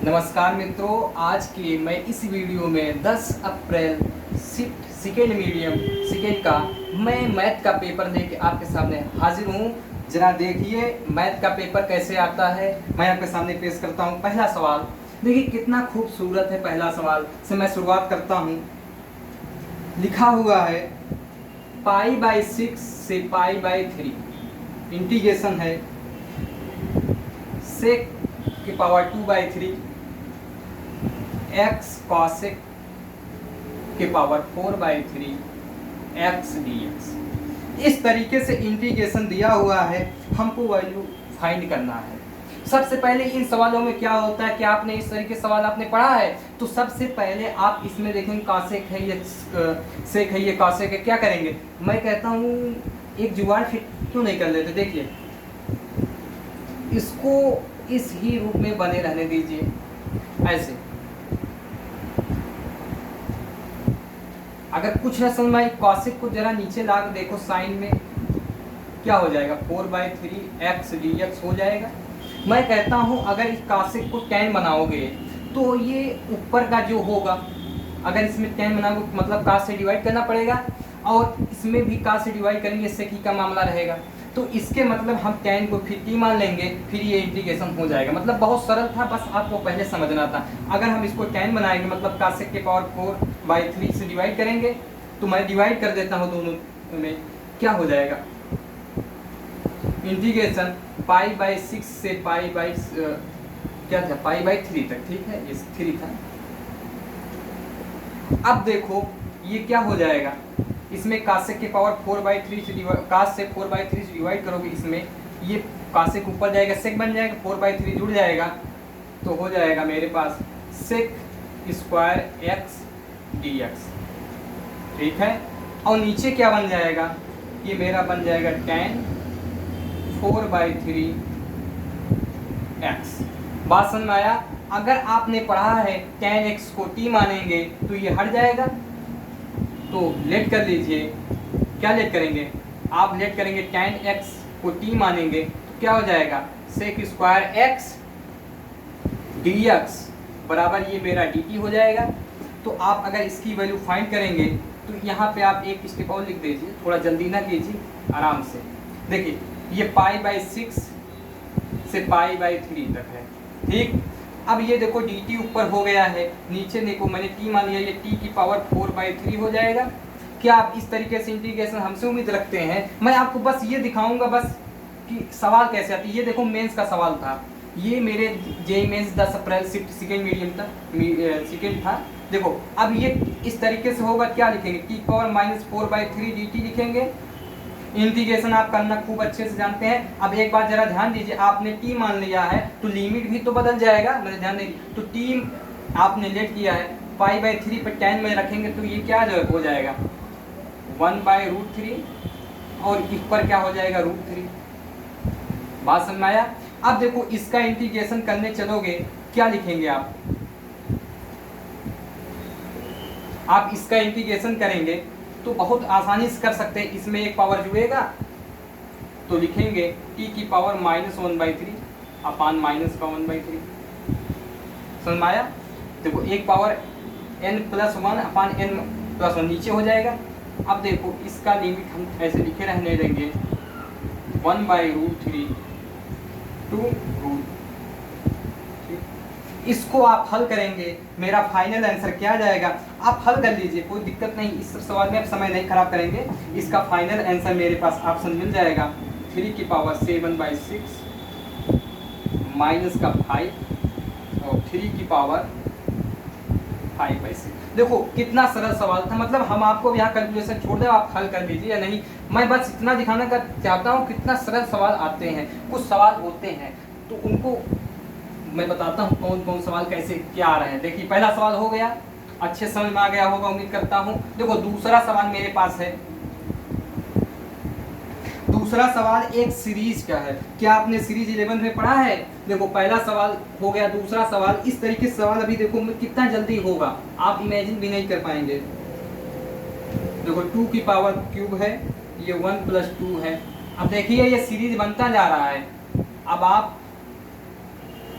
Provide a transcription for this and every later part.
नमस्कार मित्रों, आज के मैं इस वीडियो में 10 अप्रैल शिफ्ट सेकेंड मीडियम सेकेंड का मैं मैथ का पेपर लेके आपके सामने हाजिर हूँ। जरा देखिए मैथ का पेपर कैसे आता है, मैं आपके सामने पेश करता हूँ। पहला सवाल देखिए कितना खूबसूरत है। पहला सवाल से मैं शुरुआत करता हूँ। लिखा हुआ है π/6 से π/3 इंटीग्रेशन है sec की पावर 2/3 x cosec के पावर 4/3 x dx। इस तरीके से इंटीग्रेशन दिया हुआ है, हमको वैल्यू फाइंड करना है। सबसे पहले इन सवालों में क्या होता है कि आपने इस तरीके सवाल आपने पढ़ा है तो सबसे पहले आप इसमें देखेंगे कॉसेक है ये सेक है ये कॉसेक है। क्या करेंगे, मैं कहता हूँ एक जुगाड़ फिट क्यों नहीं कर लेते। देखिए इसको इस ही रूप में बने रहने दीजिए। ऐसे अगर कुछ न समझ में कॉसेक को जरा नीचे ला कर देखो, साइन में क्या हो जाएगा 4/3 x dx हो जाएगा। मैं कहता हूं अगर इस कॉसेक को tan बनाओगे तो ये ऊपर का जो होगा, अगर इसमें tan बनाओगे मतलब cos से डिवाइड करना पड़ेगा और इसमें भी cos से डिवाइड करेंगे, इससे की का मामला रहेगा। तो इसके मतलब हम tan को फिर t मान लेंगे, फिर ये इंटीग्रेशन हो जाएगा। मतलब बहुत सरल था, बस आपको पहले समझना था। अगर हम इसको tan बनाएंगे मतलब cos के पावर 4/3 से डिवाइड करेंगे, तो मैं डिवाइड कर देता हूँ दोनों में, क्या हो जाएगा इंटीग्रेशन π/6 से क्या था π/3 तक। ठीक है, ये 3 था। अब देखो ये क्या हो जाएगा, इसमें कासेक के पावर 4/3 से कास से 4/3 से डिवाइड करोगे, इसमें ये कासेक ऊपर जाएगा, सेक बन जाएगा, 4/3 जुड़ जाएगा तो हो जाएगा मेरे पास सेक स्क्वायर x dx। ठीक है, और नीचे क्या बन जाएगा, ये मेरा बन जाएगा tan 4/3 x। बात समझ में आया। अगर आपने पढ़ा है tan x को t मानेंगे तो ये हट जाएगा, तो लेट कर लीजिए। क्या लेट करेंगे आप, लेट करेंगे tan x को t मानेंगे तो क्या हो जाएगा sec स्क्वायर x dx बराबर ये मेरा dt हो जाएगा। तो आप अगर इसकी वैल्यू फाइंड करेंगे तो यहाँ पे आप एक स्टेप और लिख दीजिए, थोड़ा जल्दी ना कीजिए, आराम से। देखिए ये π/6 से π/3 तक है। ठीक, अब ये देखो dt ऊपर हो गया है, नीचे देखो मैंने t मान लिया, ये t की पावर 4/3 हो जाएगा। क्या आप इस तरीके से इंटीग्रेशन हमसे उम्मीद रखते हैं? मैं आपको बस ये दिखाऊंगा बस कि सवाल कैसे आती है। ये देखो मेंस का सवाल था, ये मेरे जेईई मेंस 10 अप्रैल शिफ्ट सेकेंड मीडियम था, सेकेंड था। देखो अब ये इस तरीके से होगा, क्या लिखेंगे t पावर -4/3 dt लिखेंगे। इंटीग्रेशन आप करना खूब अच्छे से जानते हैं। अब एक बात जरा ध्यान दीजिए, आपने t मान लिया है तो लिमिट भी तो बदल जाएगा, मैंने ध्यान नहीं। तो t आपने लेट किया है, π/3 पर tan में रखेंगे तो ये क्या हो जाएगा 1/√3 और इस पर क्या हो जाएगा √3। बात समझ में आया। अब देखो इसका इंटीग्रेशन करने चलोगे, क्या लिखेंगे आप इसका इंटीग्रेशन करेंगे तो बहुत आसानी से कर सकते हैं। इसमें एक पावर जुड़ेगा तो लिखेंगे t की पावर -1/3 अपान -1/3। समझ में आया। देखो एक पावर n+1 अपान n+1 नीचे हो जाएगा। अब देखो इसका लिमिट हम ऐसे लिखे रहने देंगे 1/√3 टू √। इसको आप हल करेंगे, मेरा फाइनल आंसर क्या आ जाएगा आप हल कर लीजिए, कोई दिक्कत नहीं। इस सवाल में आप समय नहीं खराब करेंगे। इसका फाइनल आंसर मेरे पास ऑप्शन मिल जाएगा 3 की पावर 7/6 माइनस का 5 और 3 की पावर 5/6। देखो कितना सरल सवाल था। मतलब हम आपको यहाँ कैलकुलेशन छोड़ दें, आप हल कर लीजिए या नहीं, मैं बस इतना दिखाना चाहता हूँ कितना सरल सवाल आते हैं। कुछ सवाल होते हैं तो उनको मैं बताता हूँ कौन कौन सवाल कैसे क्या आ रहे हैं। देखिए पहला सवाल हो गया, अच्छे समझ में आ गया होगा उम्मीद करता हूँ। देखो दूसरा सवाल मेरे पास है। दूसरा सवाल एक सीरीज का है। क्या आपने सीरीज 11 में पढ़ा है? देखो पहला सवाल हो गया, दूसरा सवाल इस तरीके से सवाल अभी देखो कितना जल्दी होगा, आप इमेजिन भी नहीं कर पाएंगे। देखो 2 की पावर क्यूब है, ये 1+2 है। अब देखिए ये सीरीज बनता जा रहा है। अब आप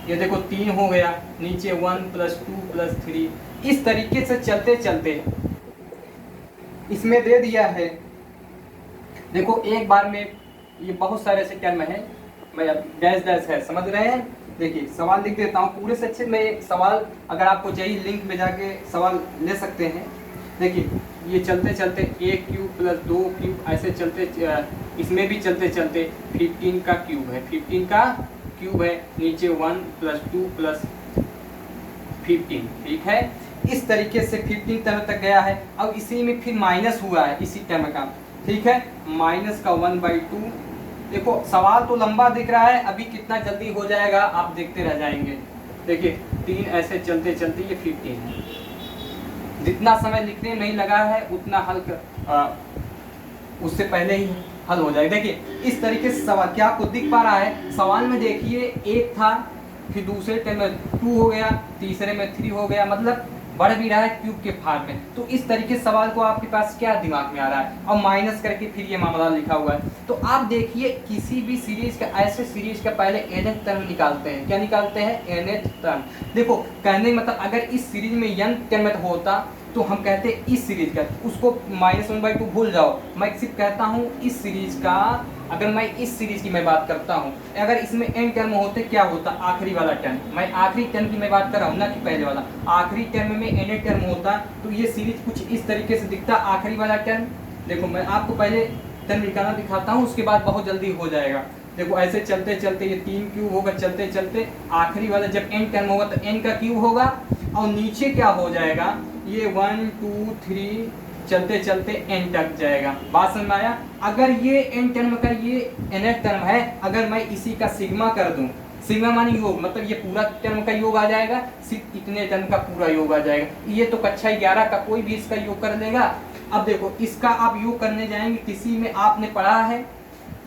ये देखो 3 हो गया, नीचे 1 + 2 + 3, इस तरीके से चलते चलते इसमें दे दिया है। देखो एक बार में ये बहुत सारे ऐसे टर्म है, मैं डैश डैश है, समझ रहे हैं। देखिए सवाल लिख देता हूँ पूरे से अच्छे में, सवाल अगर आपको चाहिए लिंक में जाके सवाल ले सकते हैं। देखिए ये चलते चलते a³ + 2³ ऐसे चलते, इसमें भी चलते चलते 15 का क्यूब है, 15 का क्यूब है, नीचे 1 + 2 + 15, ठीक है। इस तरीके से 15 टर्म तक गया है। अब इसी में फिर माइनस हुआ है इसी टर्म का, ठीक है, माइनस का 1/2। देखो सवाल तो लंबा दिख रहा है, अभी कितना जल्दी हो जाएगा आप देखते रह जाएंगे। देखिए 3 ऐसे चलते चलते ये 15 है, जितना समय लिखने में नहीं लगा है उतना हल उससे पहले ही हल हो जाएगा। देखिए इस तरीके से सवाल क्या आपको दिख पा रहा है, सवाल में देखिए 1 था, फिर दूसरे टर्म में 2 हो गया, तीसरे में 3 हो गया, मतलब बढ़ भी रहा है क्यूब के फॉर्म में। तो इस तरीके से सवाल को आपके पास क्या दिमाग में आ रहा है, और माइनस करके फिर ये मामला लिखा हुआ है। तो आप देखिए किसी भी सीरीज का, ऐसे सीरीज का पहले nth टर्म निकालते हैं। क्या निकालते हैं? nth term. देखो कहने मतलब अगर इस सीरीज में n टर्म होता तो हम कहते इस सीरीज का, उसको -1/2 भूल जाओ, मैं सिर्फ कहता हूँ इस सीरीज का। अगर मैं इस सीरीज की मैं बात करता हूँ, अगर इसमें n टर्म होते क्या होता? आखिरी वाला टर्म, मैं आखिरी टर्म की मैं बात कर रहा हूँ ना कि पहले वाला। आखिरी टर्म में n टर्म होता तो ये सीरीज कुछ इस तरीके से दिखता, आखिरी वाला टर्म। देखो मैं आपको पहले टर्म निकालना दिखाता हूँ, उसके बाद बहुत जल्दी हो जाएगा। देखो ऐसे चलते चलते ये 3 क्यूब होगा, चलते चलते आखिरी वाला जब n टर्म होगा तो n का क्यूब होगा, और नीचे क्या हो जाएगा, ये 1 2 3 चलते चलते n तक जाएगा। बात समझ में आया? अगर ये n टर्म का ये nth टर्म है, अगर मैं इसी का सिग्मा कर दूं, सिग्मा मानी योग, मतलब ये पूरा टर्म का योग आ जाएगा, सिर्फ इतने टर्म का पूरा योग आ जाएगा। ये तो कक्षा 11 का कोई भी इसका योग कर लेगा। अब देखो इसका आप योग करने जाएंगे, किसी में आपने पढ़ा है,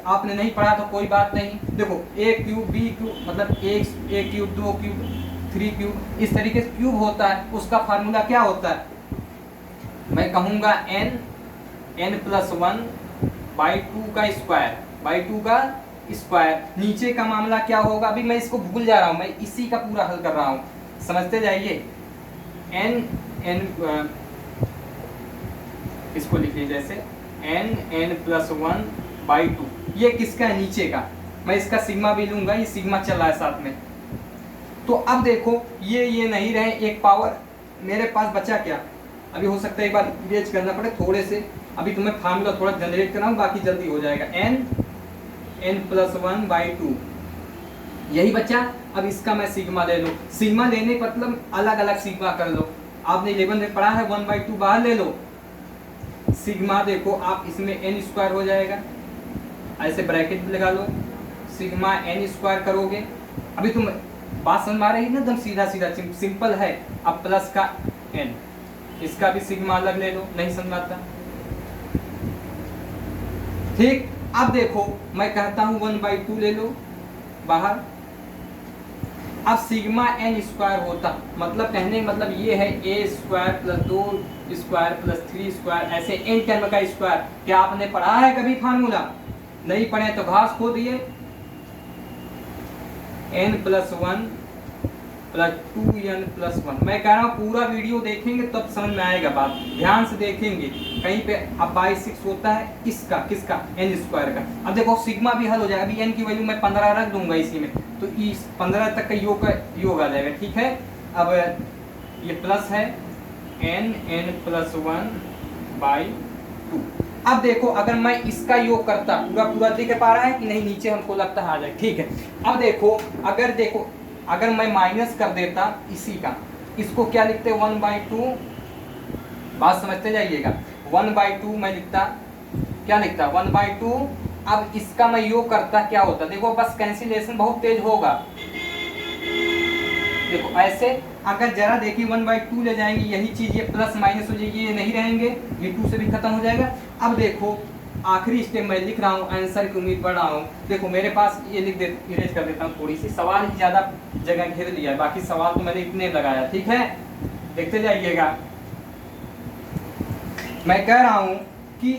आपने नहीं पढ़ा तो कोई बात नहीं। देखो a³ b³ मतलब a³ 2³ 3³, इस तरीके से क्यूब होता है, उसका फार्मूला क्या होता है? मैं कहूँगा n+1/2 का स्क्वायर। नीचे का मामला क्या होगा? अभी मैं इसको भूल जा रहा हूँ, मैं इसी का पूरा हल कर रहा हूँ, समझते जाइए। इसको लिखिए जैसे n+1/2, ये किसका है? नीचे का। मैं इसका सिग्मा भी लूंगा, ये सिग्मा चल रहा है साथ में। तो अब देखो ये नहीं रहे, एक पावर मेरे पास बचा क्या? अभी हो सकता है एक बार इरेज करना पड़े थोड़े से, अभी तुम्हें फार्मूला थोड़ा जनरेट कराऊं, बाकी जल्दी हो जाएगा। n+1/2 यही बचा। अब इसका मैं सिग्मा ले लो, सिग्मा लेने मतलब अलग अलग सिग्मा कर लो। आपने 11 में पढ़ा है, 1/2 बाहर ले लो, सिग्मा देखो आप इसमें n² हो जाएगा, ऐसे ब्रैकेट लगा लो, सिग्मा n² करोगे। अभी तुम बात समझ आ रही है ना, एकदम सीधा सीधा सिंपल है। अब प्लस का n, इसका भी सिग्मा अलग ले लो, नहीं समझ आता, ठीक। अब देखो मैं कहता हूं 1/2 ले लो बाहर। अब सिग्मा n² होता, मतलब कहने मतलब ये है a² + 2² + 3², ऐसे n टर्म का स्क्वायर। क्या आपने पढ़ा है कभी फार्मूला? नहीं पढ़े तो घास खो दिए। n+1 + 2n+1, मैं कह रहा हूँ पूरा वीडियो देखेंगे तब समझ में आएगा बात, ध्यान से देखेंगे। कहीं पे अब 6 होता है इसका, किसका? n² का। अब देखो सिग्मा भी हल हो जाएगा। अभी n की वैल्यू मैं 15 रख दूंगा इसी में, तो इस 15 तक का योग आ जाएगा, ठीक है। अब ये प्लस है n+1/2। अब देखो अगर मैं इसका योग करता, पूरा दिख पा रहा है कि नहीं? नीचे हमको लगता है आ जाए, ठीक है। अब देखो अगर मैं माइनस कर देता इसी का, इसको क्या लिखते? 1/2। बात समझते जाइएगा। 1/2 मैं लिखता, क्या लिखता? 1/2। अब इसका मैं योग करता, क्या होता? देखो बस कैंसिलेशन बहुत तेज होगा। देखो ऐसे अगर जरा देखिए 1/2 ले जाएंगे, यही चीज ये प्लस माइनस हो जाएगी, ये नहीं रहेंगे, ये 2 से भी खत्म हो जाएगा। अब देखो आखिरी स्टेप मैं लिख रहा हूँ, आंसर की उम्मीद बढ़ रहा हूँ। देखो मेरे पास ये लिख दे, इरेज कर देता हूँ थोड़ी सी, सवाल ही ज्यादा जगह घेर लिया है, बाकी सवाल तो मैंने इतने लगाया, ठीक है, देखते जाइएगा। मैं कह रहा हूँ कि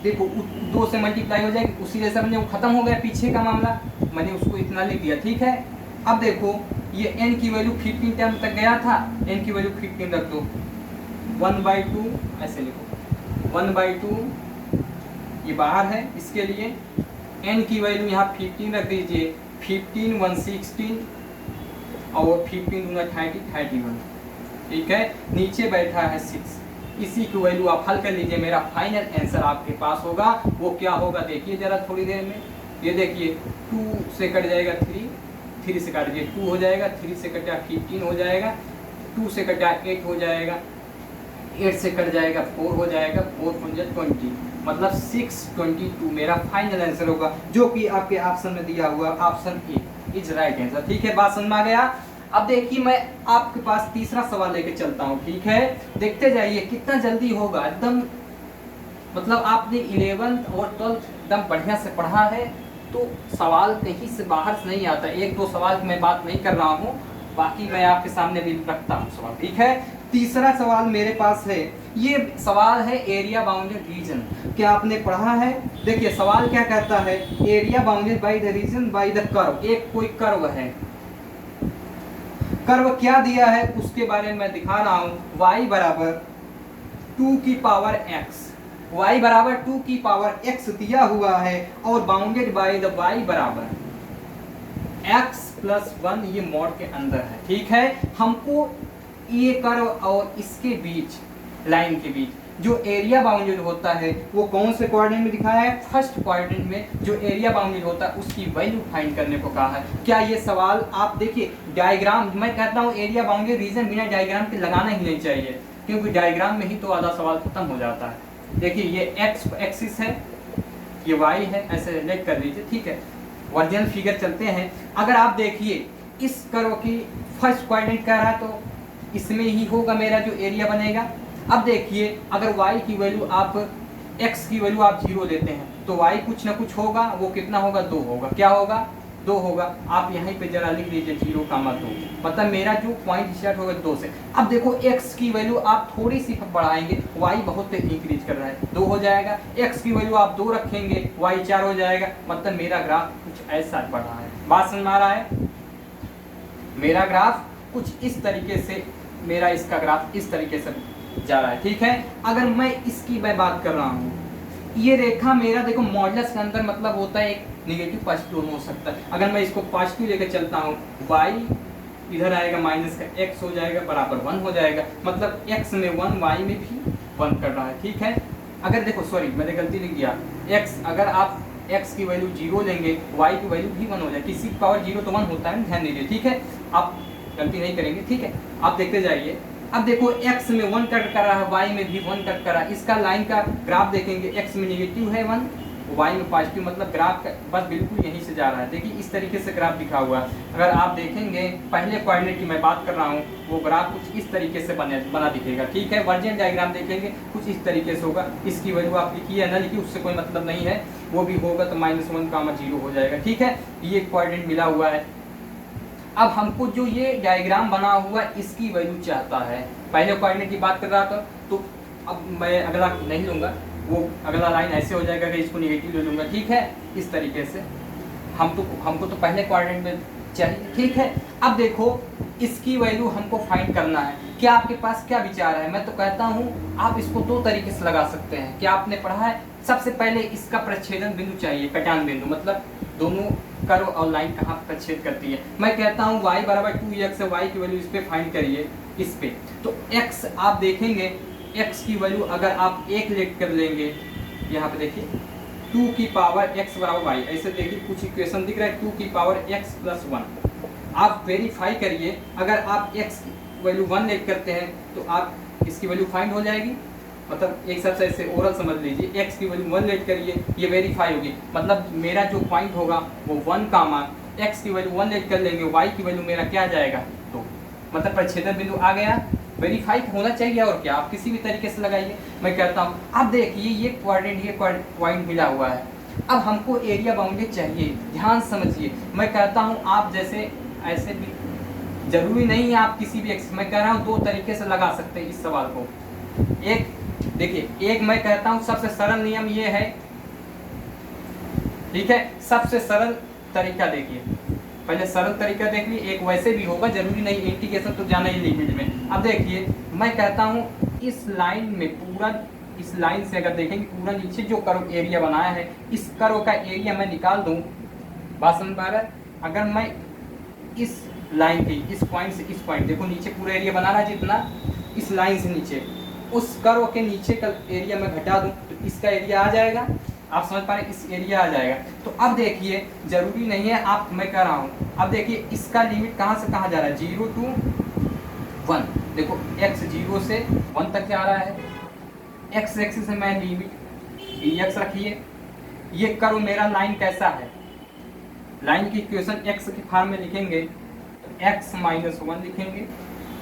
देखो 2 से मल्टीप्लाई हो जाएगी, उसी जैसा मैंने वो खत्म हो गया पीछे का मामला, मैंने उसको इतना लिख दिया, ठीक है। अब देखो ये n की वैल्यू 15 टर्म तक गया था, n की वैल्यू 15 रख दो, 1/2 ऐसे लिखो, 1/2 ये बाहर है, इसके लिए n की वैल्यू यहाँ 15 रख दीजिए, 15 1 16 और 15 दूना 30 31, ठीक है। नीचे बैठा है 6, इसी की वैल्यू आप हल कर लीजिए, मेरा फाइनल आंसर आपके पास होगा। वो क्या होगा देखिए जरा थोड़ी देर में, ये देखिए 2 से कट जाएगा 3, 3 से काट दीजिए 2 हो जाएगा, 3 से कटा 15 हो जाएगा, 2 से कटा 8 हो जाएगा, 8 से कट जाएगा 4 हो जाएगा, 4 पंजा 20, मतलब 622 मेरा फाइनल आंसर होगा, जो कि आपके ऑप्शन में दिया हुआ option A is right answer. ठीक है, बात समझ में आ गया। अब देखिए मैं आपके पास तीसरा सवाल लेके चलता हूँ, ठीक है। देखते जाइए कितना जल्दी होगा, एकदम मतलब आपने 11th और 12th एकदम बढ़िया से पढ़ा है, तो सवाल कहीं से बाहर से नहीं आता। एक दो सवाल की मैं बात नहीं कर रहा हूँ, बाकी मैं आपके सामने भी रखता हूँ सवाल, ठीक है। तीसरा सवाल मेरे पास है, ये सवाल है एरिया बाउंडेड रीजन। क्या आपने पढ़ा है? देखिए सवाल क्या कहता है, area bounded by the region by the curve. एक कोई कर्व है, कर्व क्या दिया है उसके बारे में मैं दिखा रहा हूं। y बराबर 2 की पावर x, y बराबर 2 की पावर x दिया हुआ है और बाउंडेड बाय द y बराबर x प्लस 1, ये मॉड के अंदर है, ठीक है। हमको ये कर्व और इसके बीच लाइन के बीच जो एरिया बाउंडेड होता है वो कौन से क्वाड्रेंट में दिखाया है? फर्स्ट क्वाड्रेंट में जो एरिया बाउंडेड होता है उसकी वैल्यू फाइंड करने को कहा है। क्या ये सवाल आप देखिए डायग्राम, मैं कहता हूँ एरिया बाउंडेड रीजन बिना डायग्राम के लगाना ही नहीं चाहिए, क्योंकि डायग्राम में ही तो आधा सवाल खत्म हो जाता है। देखिए ये एक्स एक्सिस है, ये वाई है, ऐसे रिलेट कर लीजिए, ठीक है। ओरिजिनल फिगर चलते हैं। अगर आप देखिए इस कर्व की फर्स्ट क्वाड्रेंट कह रहा है तो इसमें ही होगा मेरा जो एरिया बनेगा। अब देखिए अगर y की वैल्यू आप x की वैल्यू आप 0 देते हैं तो y कुछ ना कुछ होगा, वो कितना होगा? 2 होगा। क्या होगा? 2 होगा। आप यहीं पे जरा लिख लीजिए 0,2, मतलब मेरा जो पॉइंट स्टार्ट होगा 2 से। अब देखो x की वैल्यू आप थोड़ी सी बढ़ाएंगे, y बहुत तेज इंक्रीज कर रहा है, 2 हो जाएगा। x की वैल्यू आप 2 रखेंगे, y 4 हो जाएगा, मतलब मेरा ग्राफ कुछ ऐसा बढ़ रहा है। बात समझ में आ रहा है? मेरा ग्राफ कुछ इस तरीके से, मेरा इसका ग्राफ इस तरीके से जा रहा है, ठीक है। अगर मैं इसकी मैं बात कर रहा हूँ, ये रेखा मेरा देखो मॉडुलस के अंदर मतलब होता है एक नेगेटिव पॉजिटिव हो सकता है। अगर मैं इसको पॉजिटिव लेकर चलता हूँ, y इधर आएगा माइनस का x हो जाएगा बराबर 1 हो जाएगा, मतलब x में 1 y में भी 1 कर रहा है, ठीक है। अगर देखो सॉरी मैंने गलती लिख दिया, x अगर आप x की वैल्यू 0 लेंगे y की वैल्यू भी 1 हो जाए, किसी की पावर 0 तो 1 होता है, ध्यान दीजिए, ठीक है। आप गलती नहीं करेंगे, ठीक है। आप देखते जाइए। अब देखो x में 1 कट कर रहा है, y में भी 1 कट कर रहा है। इसका लाइन का ग्राफ देखेंगे, x में नेगेटिव है 1, y में पॉजिटिव, मतलब ग्राफ बस बिल्कुल यहीं से जा रहा है। देखिए इस तरीके से ग्राफ दिखा हुआ है। अगर आप देखेंगे पहले कोऑर्डिनेट की मैं बात कर रहा हूँ, वो ग्राफ कुछ इस तरीके से बना दिखेगा, ठीक है। वर्जिन डायग्राम देखेंगे कुछ इस तरीके से होगा। इसकी वैल्यू आप लिखिए या ना लिखिए उससे कोई मतलब नहीं है, वो भी होगा तो -1, 0 हो जाएगा, ठीक है। ये कोऑर्डिनेट मिला हुआ है। अब हमको जो ये डायग्राम बना हुआ इसकी वैल्यू चाहता है। पहले कोऑर्डिनेट की बात कर रहा था, तो अब मैं अगला नहीं लूँगा, वो अगला लाइन ऐसे हो जाएगा कि इसको नेगेटिव ले लूँगा, ठीक है। इस तरीके से हमको तो पहले कोऑर्डिनेट में चाहिए, ठीक है। अब देखो इसकी वैल्यू हमको फाइंड करना है। क्या आपके पास क्या विचार है? मैं तो कहता हूँ आप इसको 2 तरीके से लगा सकते हैं। क्या आपने पढ़ा है? सबसे पहले इसका प्रच्छेदन बिंदु चाहिए, कटान बिंदु, मतलब दोनों कर्व और लाइन कहाँ प्रच्छेद करती है। मैं कहता हूँ y बराबर 2x है, y की वैल्यू इस पे फाइंड करिए, इस पे। तो x आप देखेंगे, x की वैल्यू अगर आप 1 लेट कर लेंगे, यहाँ पे देखिए 2 की पावर x बराबर y, ऐसे देखिए कुछ इक्वेशन दिख रहा है 2 की पावर x प्लस 1। आप वेरीफाई करिए, अगर आप x की वैल्यू 1 लेट करते हैं तो आप इसकी वैल्यू फाइंड हो जाएगी, मतलब एक सबसे ऐसे ओरल समझ लीजिए। x की वैल्यू 1 लेट करिए, ये वेरीफाई होगी, मतलब मेरा जो पॉइंट होगा वो 1 का मान, x की वैल्यू 1 लेट कर लेंगे, y की वैल्यू मेरा क्या जाएगा 2, मतलब प्रच्छेदन बिंदु आ गया। वेरीफाई होना चाहिए, और क्या आप किसी भी तरीके से लगाइए। मैं कहता हूँ अब देखिए ये कोऑर्डिनेट, ये पॉइंट मिला हुआ है। अब हमको एरिया बाउंडेड चाहिए, ध्यान समझिए। मैं कहता हूँ आप जैसे ऐसे भी जरूरी नहीं है आप किसी भी मैं कह रहा हूँ 2 तरीके से लगा सकते हैं इस सवाल को। एक देखिए, एक मैं कहता हूं सबसे सरल नियम ये है, ठीक है। सबसे सरल तरीका देखिए, पहले सरल तरीका देख ली, एक वैसे भी होगा, जरूरी नहीं इंटीग्रेशन तो जाना ही लिमिट में। अब देखिए मैं कहता हूँ इस लाइन में पूरा, इस लाइन से अगर देखेंगे पूरा नीचे जो कर्व एरिया बनाया है, इस कर्व का एरिया मैं निकाल दूं, बात समझ पा रहा है? अगर मैं इस लाइन की इस पॉइंट से इस पॉइंट, देखो नीचे पूरा एरिया बना रहा है जितना, इस लाइन से नीचे उस कर्व के नीचे का एरिया मैं घटा दूं तो इसका एरिया आ जाएगा। आप समझ पा रहे हैं, इस एरिया आ जाएगा। तो अब देखिए जरूरी नहीं है आप, मैं कह रहा हूँ अब देखिए इसका लिमिट कहाँ से कहाँ जा रहा है, 0 to 1। देखो x 0 से 1 तक जा रहा है, x एक्सिस से मैं लिमिट dx रखिए। ये कर्व मेरा लाइन कैसा है, लाइन की इक्वेशन x की फॉर्म में लिखेंगे तो x माइनस 1 लिखेंगे,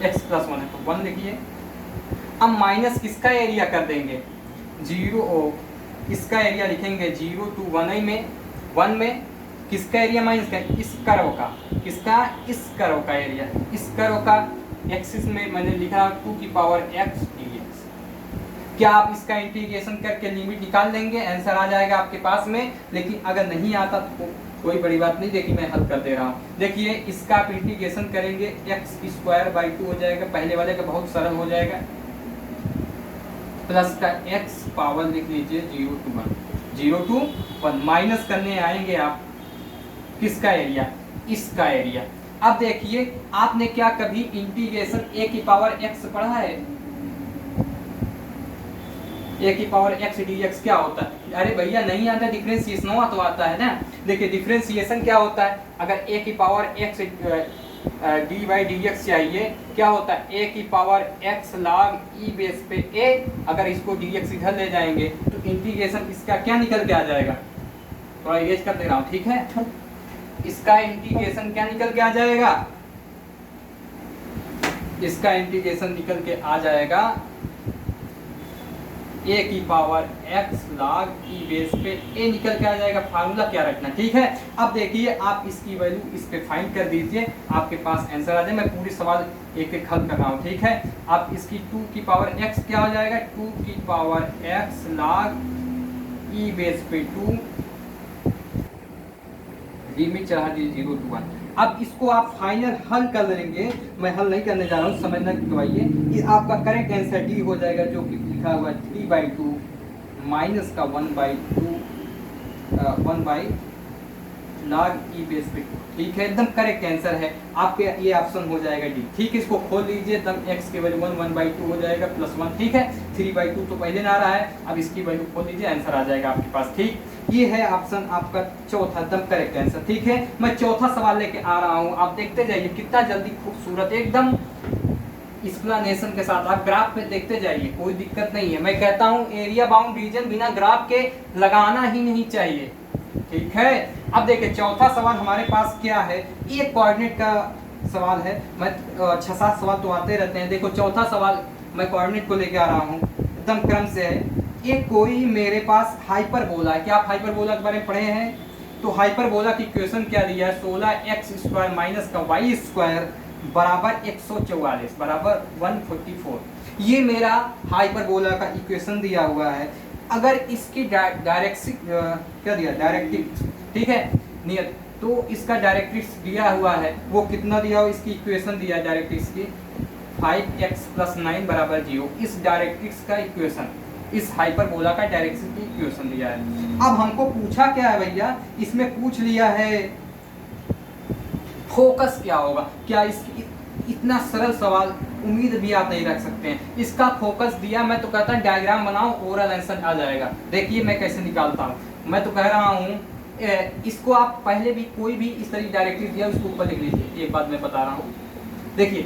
x प्लस 1 है तो 1 लिखिए। अब माइनस किसका एरिया कर देंगे, 0, इसका एरिया लिखेंगे 0 to 1 में, 1 में किसका एरिया माइनस का, इस कर्व का, किसका, इस कर्व का एरिया, इस कर्व का एक्सिस में मैंने लिखा 2 की पावर x dx। क्या आप इसका इंटीग्रेशन करके लिमिट निकाल लेंगे, आंसर आ जाएगा आपके पास में। लेकिन अगर नहीं आता तो कोई बड़ी बात नहीं, देखिए मैं हल कर दे रहा हूँ। देखिए इसका आप इंटीग्रेशन करेंगे x²/2 हो जाएगा, पहले वाले का बहुत सरल हो जाएगा, प्लस का x पावर लिख लीजिए 0 to 1, 0 to 1 माइनस करने आएंगे आप किसका एरिया, इसका एरिया। अब देखिए आपने क्या कभी इंटीग्रेशन a की पावर x पढ़ा है, a की पावर x dx क्या होता है? अरे भैया नहीं आता, डिफरेंशिएशन हुआ तो आता है ना। देखिए डिफरेंशिएशन क्या होता है, अगर a की पावर x dy/dx चाहिए, क्या होता है, a की power x log e base पे a, अगर इसको dx इधर ले जाएंगे तो इंटीग्रेशन इसका क्या निकल के आ जाएगा, थोड़ा इरेज कर दे रहा हूँ, ठीक है। इसका इंटीग्रेशन क्या निकल के आ जाएगा, इसका इंटीग्रेशन निकल के आ जाएगा a की power x log e base पे a निकल के आ जाएगा। फार्मूला क्या रखना, ठीक है। अब देखिए आप इसकी वैल्यू इस पे फाइंड कर दीजिए, आपके पास आंसर आ जाए। मैं पूरी सवाल एक एक हल कर रहा हूँ, ठीक है। आप इसकी 2 की पावर x क्या हो जाएगा, 2 की power x log e base पे 2, लिमिट चढ़ा दीजिए 0 to 1। अब इसको आप फाइनल हल कर लेंगे, मैं हल नहीं करने जा रहा हूँ, समझना करवाइए। ये आपका करेक्ट आंसर डी हो जाएगा, जो कि लिखा हुआ 3/2 माइनस का 1/2 log e बेस पे 2, ठीक है, एकदम करेक्ट आंसर है आपके, ये ऑप्शन हो जाएगा डी, ठीक है। इसको खोल लीजिए, तब x की वैल्यू 1/2 हो जाएगा प्लस 1, ठीक है। 3/2 तो पहले ना रहा है, अब इसकी वैल्यू खोल लीजिए, आंसर आ जाएगा आपके पास, ठीक। ये है ऑप्शन आपका चौथा, एकदम करेक्ट आंसर, ठीक है। मैं चौथा सवाल लेके आ रहा हूँ, आप देखते जाइए कितना जल्दी, खूबसूरत एकदम एक्सप्लेनेशन के साथ। आप ग्राफ पे देखते जाइए, कोई दिक्कत नहीं है। मैं कहता हूँ एरिया बाउंड रीजन बिना ग्राफ के लगाना ही नहीं चाहिए, ठीक है। अब देखिए चौथा सवाल हमारे पास क्या है, एक कोऑर्डिनेट का सवाल है। मैं 6-7 सवाल तो आते रहते हैं। देखो चौथा सवाल मैं कोऑर्डिनेट को लेके आ रहा हूँ, एकदम क्रम से है। ये कोई मेरे पास हाइपरबोला है, क्या आप हाइपरबोला के बारे में पढ़े हैं? तो हाइपरबोला की इक्वेशन क्या दिया है, 16x² माइनस का y² बराबर 144 बराबर 144। ये मेरा हाइपरबोला का इक्वेशन दिया हुआ है। अगर इसकी डायरेक्ट्रिक्स क्या दिया, डायरेक्ट्रिक्स, ठीक है, नियत, तो इसका डायरेक्ट्रिक्स दिया हुआ है, वो कितना दिया हुआ, इसकी इक्वेशन दिया है डायरेक्ट्रिक्स की 5x + 9 बराबर 0। इस डायरेक्ट्रिक्स का इक्वेशन, इस हाइपरबोला का डायरेक्ट्रिक्स की इक्वेशन दिया है। अब हमको पूछा क्या है भैया, इसमें पूछ लिया है फोकस क्या होगा। क्या इसकी, इतना सरल सवाल उम्मीद भी आप नहीं रख सकते हैं। इसका फोकस दिया, मैं तो कहता हूँ डायग्राम बनाओ, ओरल आंसर आ जाएगा। देखिए मैं कैसे निकालता हूँ, मैं तो कह रहा हूँ इसको आप पहले भी कोई भी इस तरीके डायरेक्टिव दिया उसको ऊपर लिख लीजिए। एक बात मैं बता रहा हूँ, देखिए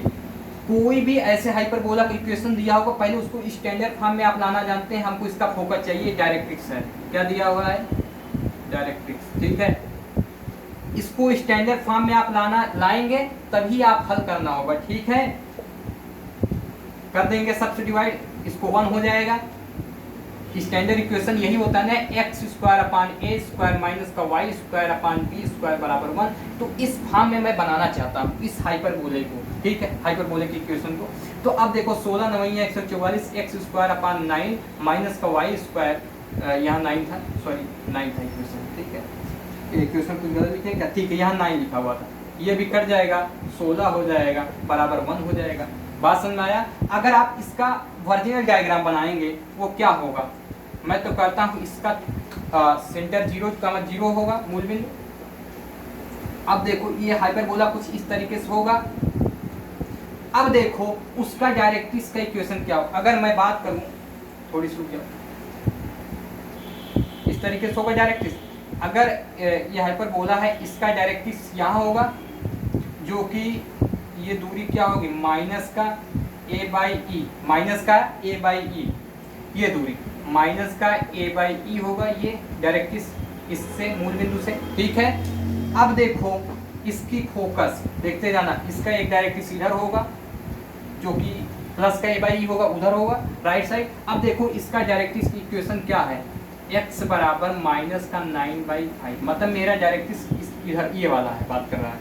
कोई भी ऐसे हाइपरबोला का इक्वेशन दिया होगा, पहले उसको स्टैंडर्ड फॉर्म में आप लाना जानते हैं। हमको इसका फोकस चाहिए, डायरेक्ट्रिक्स है, क्या दिया हुआ है, डायरेक्ट्रिक्स, ठीक है। इसको स्टैंडर्ड फॉर्म में आप लाएंगे तभी आप हल करना होगा, ठीक है। कर देंगे सबसे डिवाइड, इसको 1 हो जाएगा। स्टैंडर्ड इक्वेशन यही होता है ना, x² माइनस का y² बराबर 1। तो इस फॉर्म में मैं बनाना चाहता हूँ इस हाइपरबोले को, ठीक है, हाइपरबोले की इक्वेशन को। तो अब देखो 16 9 144 x² माइनस का y², यहाँ 9 था, सॉरी 9 था इक्वेशन, ठीक है, इक्वेशन कुछ गलत लिखे क्या, ठीक है, यहाँ 9 लिखा हुआ था, ये भी कट जाएगा, 16 हो जाएगा बराबर 1 हो जाएगा। बात समझ में आया। अगर आप इसका वर्जिनल डायग्राम बनाएंगे वो क्या होगा, मैं तो करता हूँ इसका सेंटर 0, होगा मूल बिंदु। अब देखो ये हाइपरबोला कुछ इस तरीके से होगा। अब देखो उसका डायरेक्ट्रिक्स का इक्वेशन क्या होगा, अगर मैं बात करूं थोड़ी सी रुक जाओ, इस तरीके से होगा डायरेक्ट्रिक्स। अगर ये हाइपरबोला है, इसका डायरेक्ट्रिक्स यहाँ होगा, जो कि ये दूरी क्या होगी माइनस का a बाई ई, माइनस का a बाई ई, ये दूरी माइनस का a बाई ई होगा, ये डायरेक्ट्रिक्स इससे मूल बिंदु से, ठीक है। अब देखो इसकी फोकस देखते जाना, इसका एक डायरेक्ट्रिक्स इधर होगा जो कि प्लस का a बाई ई होगा, उधर होगा राइट साइड। अब देखो इसका डायरेक्ट्रिक्स की इक्वेशन क्या है, x बराबर माइनस का 9/5, मतलब मेरा डायरेक्ट्रिक्स इधर ये वाला है, बात कर रहा है।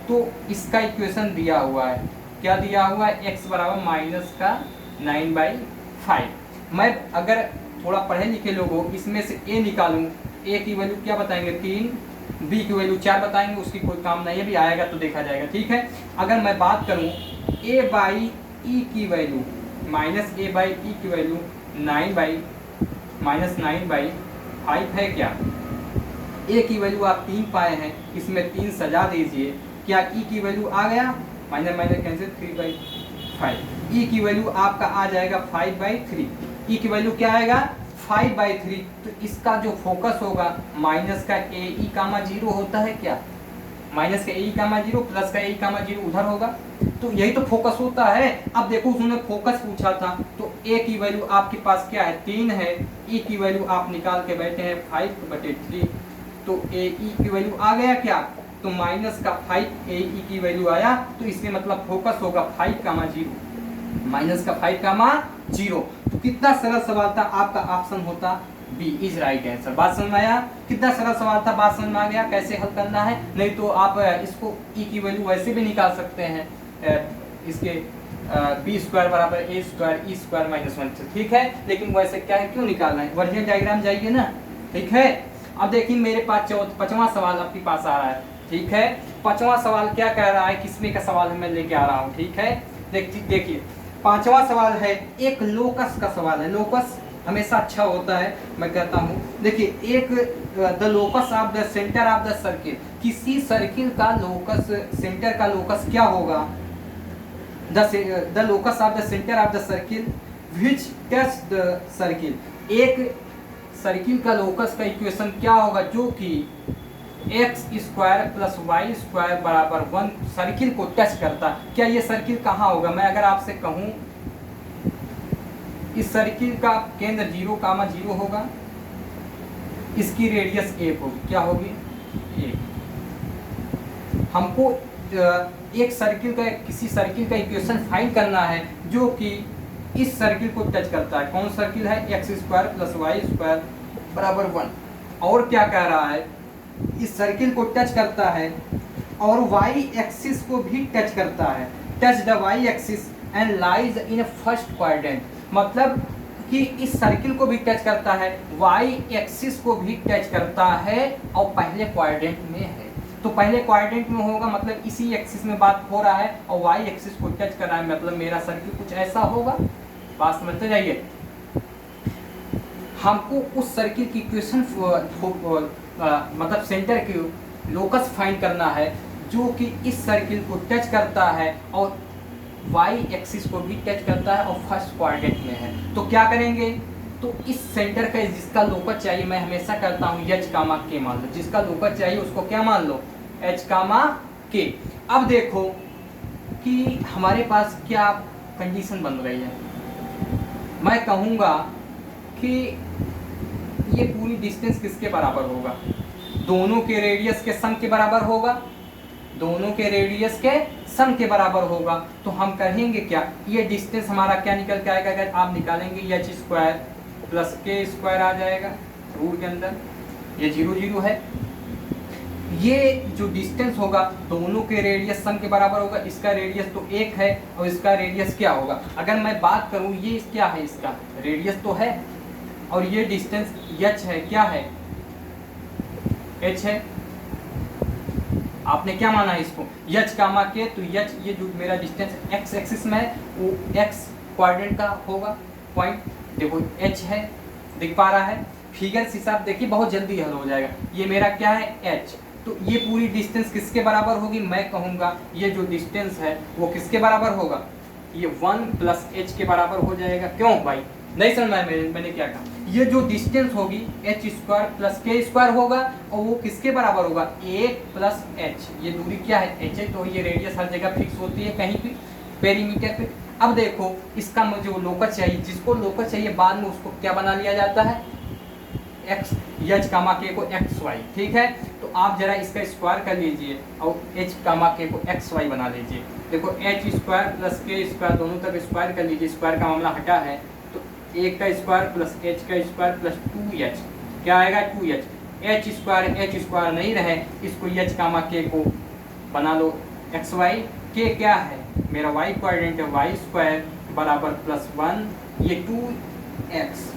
तो इसका इक्वेशन दिया हुआ है, क्या दिया हुआ है, x बराबर माइनस का 9/5। मैं अगर थोड़ा पढ़े लिखे लोग हो, इसमें से a निकालूं, a की वैल्यू क्या बताएंगे 3, b की वैल्यू 4 बताएंगे, उसकी कोई काम नहीं है, भी आएगा तो देखा जाएगा, ठीक है। अगर मैं बात करूं a बाई ई की value, minus a by E की वैल्यू 9/5 है क्या, a की वैल्यू आप 3 पाए हैं, इसमें 3 सजा दीजिए, क्या e की वैल्यू आ गया, माइनस माइनस कैंसिल 3/5, e की वैल्यू आपका आ जाएगा 5/3, e की वैल्यू क्या आएगा 5/3। तो इसका जो फोकस होगा माइनस का ए ई कामा 0 होता है क्या, माइनस का ए ई कामा 0 प्लस का ए ई कामा 0 उधर होगा, तो यही तो फोकस होता है। अब देखो उसने फोकस पूछा था, तो ए की वैल्यू आपके पास क्या है 3 है, ई की वैल्यू आप निकाल के बैठे हैं 5/3, तो ए ई की वैल्यू आ गया क्या, तो माइनस का 5 ए ई की वैल्यू आया, तो इसमें मतलब फोकस होगा 5,0, माइनस का 5,0। तो कितना सरल सवाल था, आपका ऑप्शन होता बी इज राइट आंसर। बात समझ में आया, कितना सरल सवाल था, बात समझ में आ गया कैसे हल करना है। नहीं तो आप इसको ई की वैल्यू वैसे भी निकाल सकते हैं, इसके बी स्क्वायर बराबर ए स्क्वायर ई स्क्वायर माइनस 1, ठीक है। लेकिन वैसे क्या है, क्यों निकालना है, वर्जिनल डायग्राम जाइए ना, ठीक है। अब देखिए मेरे पास 5वां सवाल आपके पास आ रहा है, ठीक है। 5वां सवाल क्या कह रहा है, किसमें का सवाल मैं लेके आ रहा हूँ, ठीक है। देखिए 5वां सवाल है एक लोकस का सवाल है, लोकस हमेशा अच्छा होता है, मैं कहता हूँ। देखिए एक the locus of the centre of the circle, किसी सर्किल का लोकस, सेंटर का लोकस क्या होगा, the locus of the centre of the circle which touch the circle, एक सर्किल का लोकस का इक्वेशन क्या होगा जो कि x square plus y square बराबर 1 सर्किल को टच करता। क्या ये सर्किल कहाँ होगा, मैं अगर आपसे कहूँ इस सर्किल का केंद्र 0,0 होगा, इसकी रेडियस 1 होगी, क्या होगी 1। हमको एक सर्किल का, किसी सर्किल का इक्वेशन फाइंड करना है जो कि इस सर्किल को टच करता है। कौन सर्किल है, x square plus y square बराबर 1। और क्या कह रहा है, इस सर्किल को टच करता है और वाई एक्सिस को भी टच करता है, touch the y axis and lies in first quadrant, मतलब कि इस सर्किल को भी टच करता है, वाई एक्सिस को भी टच करता है और पहले क्वाड्रेंट में है। तो पहले क्वाड्रेंट में होगा, मतलब इसी एक्सिस में बात हो रहा है और वाई एक्सिस को टच कर रहा है, मतलब मेरा सर्किल कुछ ऐसा होगा। बात समझते जाइए। हमको उस सर्किल की इक्वेशन मतलब सेंटर की लोकस फाइंड करना है जो कि इस सर्किल को टच करता है और वाई एक्सिस को भी टच करता है और फर्स्ट क्वाड्रेंट में है। तो क्या करेंगे, तो इस सेंटर का जिसका लोकस चाहिए, मैं हमेशा करता हूँ एच कामा के मान लो, जिसका लोकस चाहिए उसको क्या मान लो, एच कामा के। अब देखो कि हमारे पास क्या कंडीशन बन रही है, मैं कहूँगा कि ये पूरी डिस्टेंस किसके बराबर होगा, दोनों के रेडियस के सम के बराबर होगा, दोनों के रेडियस के सम के बराबर होगा। तो हम कहेंगे क्या, ये डिस्टेंस हमारा क्या निकल के आएगा, अगर आप निकालेंगे एच स्क्वायर प्लस के स्क्वायर आ जाएगा रूट के अंदर, ये 0 0 है। ये जो डिस्टेंस होगा दोनों के रेडियस सम के बराबर होगा, इसका रेडियस तो 1 है और इसका रेडियस क्या होगा, अगर मैं बात करूँ ये क्या है, इसका रेडियस तो है और ये डिस्टेंस h है, क्या है h है। आपने क्या माना है इसको एच कामा के, तो एच ये जो मेरा डिस्टेंस एक्स एक्सिस में है वो एक्स क्वाड्रेंट का होगा पॉइंट। देखो एच है, दिख पा रहा है, फिगर से हिसाब देखिए बहुत जल्दी हल हो जाएगा। ये मेरा क्या है एच, तो ये पूरी डिस्टेंस किसके बराबर होगी, मैं कहूँगा ये जो डिस्टेंस है वो किसके बराबर होगा, ये 1 प्लस एच के बराबर हो जाएगा। क्यों भाई नहीं समझ में मैंने क्या कहा, ये जो डिस्टेंस होगी एच स्क्वायर प्लस के स्क्वायर होगा और वो किसके बराबर होगा 1 प्लस एच। ये दूरी क्या है एच है, तो ये रेडियस हर जगह फिक्स होती है कहीं भी पेरीमीटर पे। अब देखो इसका मुझे वो लोकस चाहिए, जिसको लोकस चाहिए बाद में उसको क्या बना लिया जाता है एक्स, एच कामा के को एक्स वाई, ठीक है। तो आप जरा इसका स्क्वायर कर लीजिए और एच कामा के को एक्स वाई बना लीजिए। देखो एच स्क्वायर प्लस के स्क्वायर दोनों तरफ स्क्वायर कर लीजिए, स्क्वायर का मामला हटा है, तो 1 का स्क्वायर प्लस एच का स्क्वायर प्लस 2h क्या आएगा 2h। एच स्क्वायर नहीं रहे, इसको एच कामा के को बना लो एक्स वाई। के क्या है मेरा वाई कोऑर्डिनेट है, वाई स्क्वायर बराबर प्लस 1 ये 2x।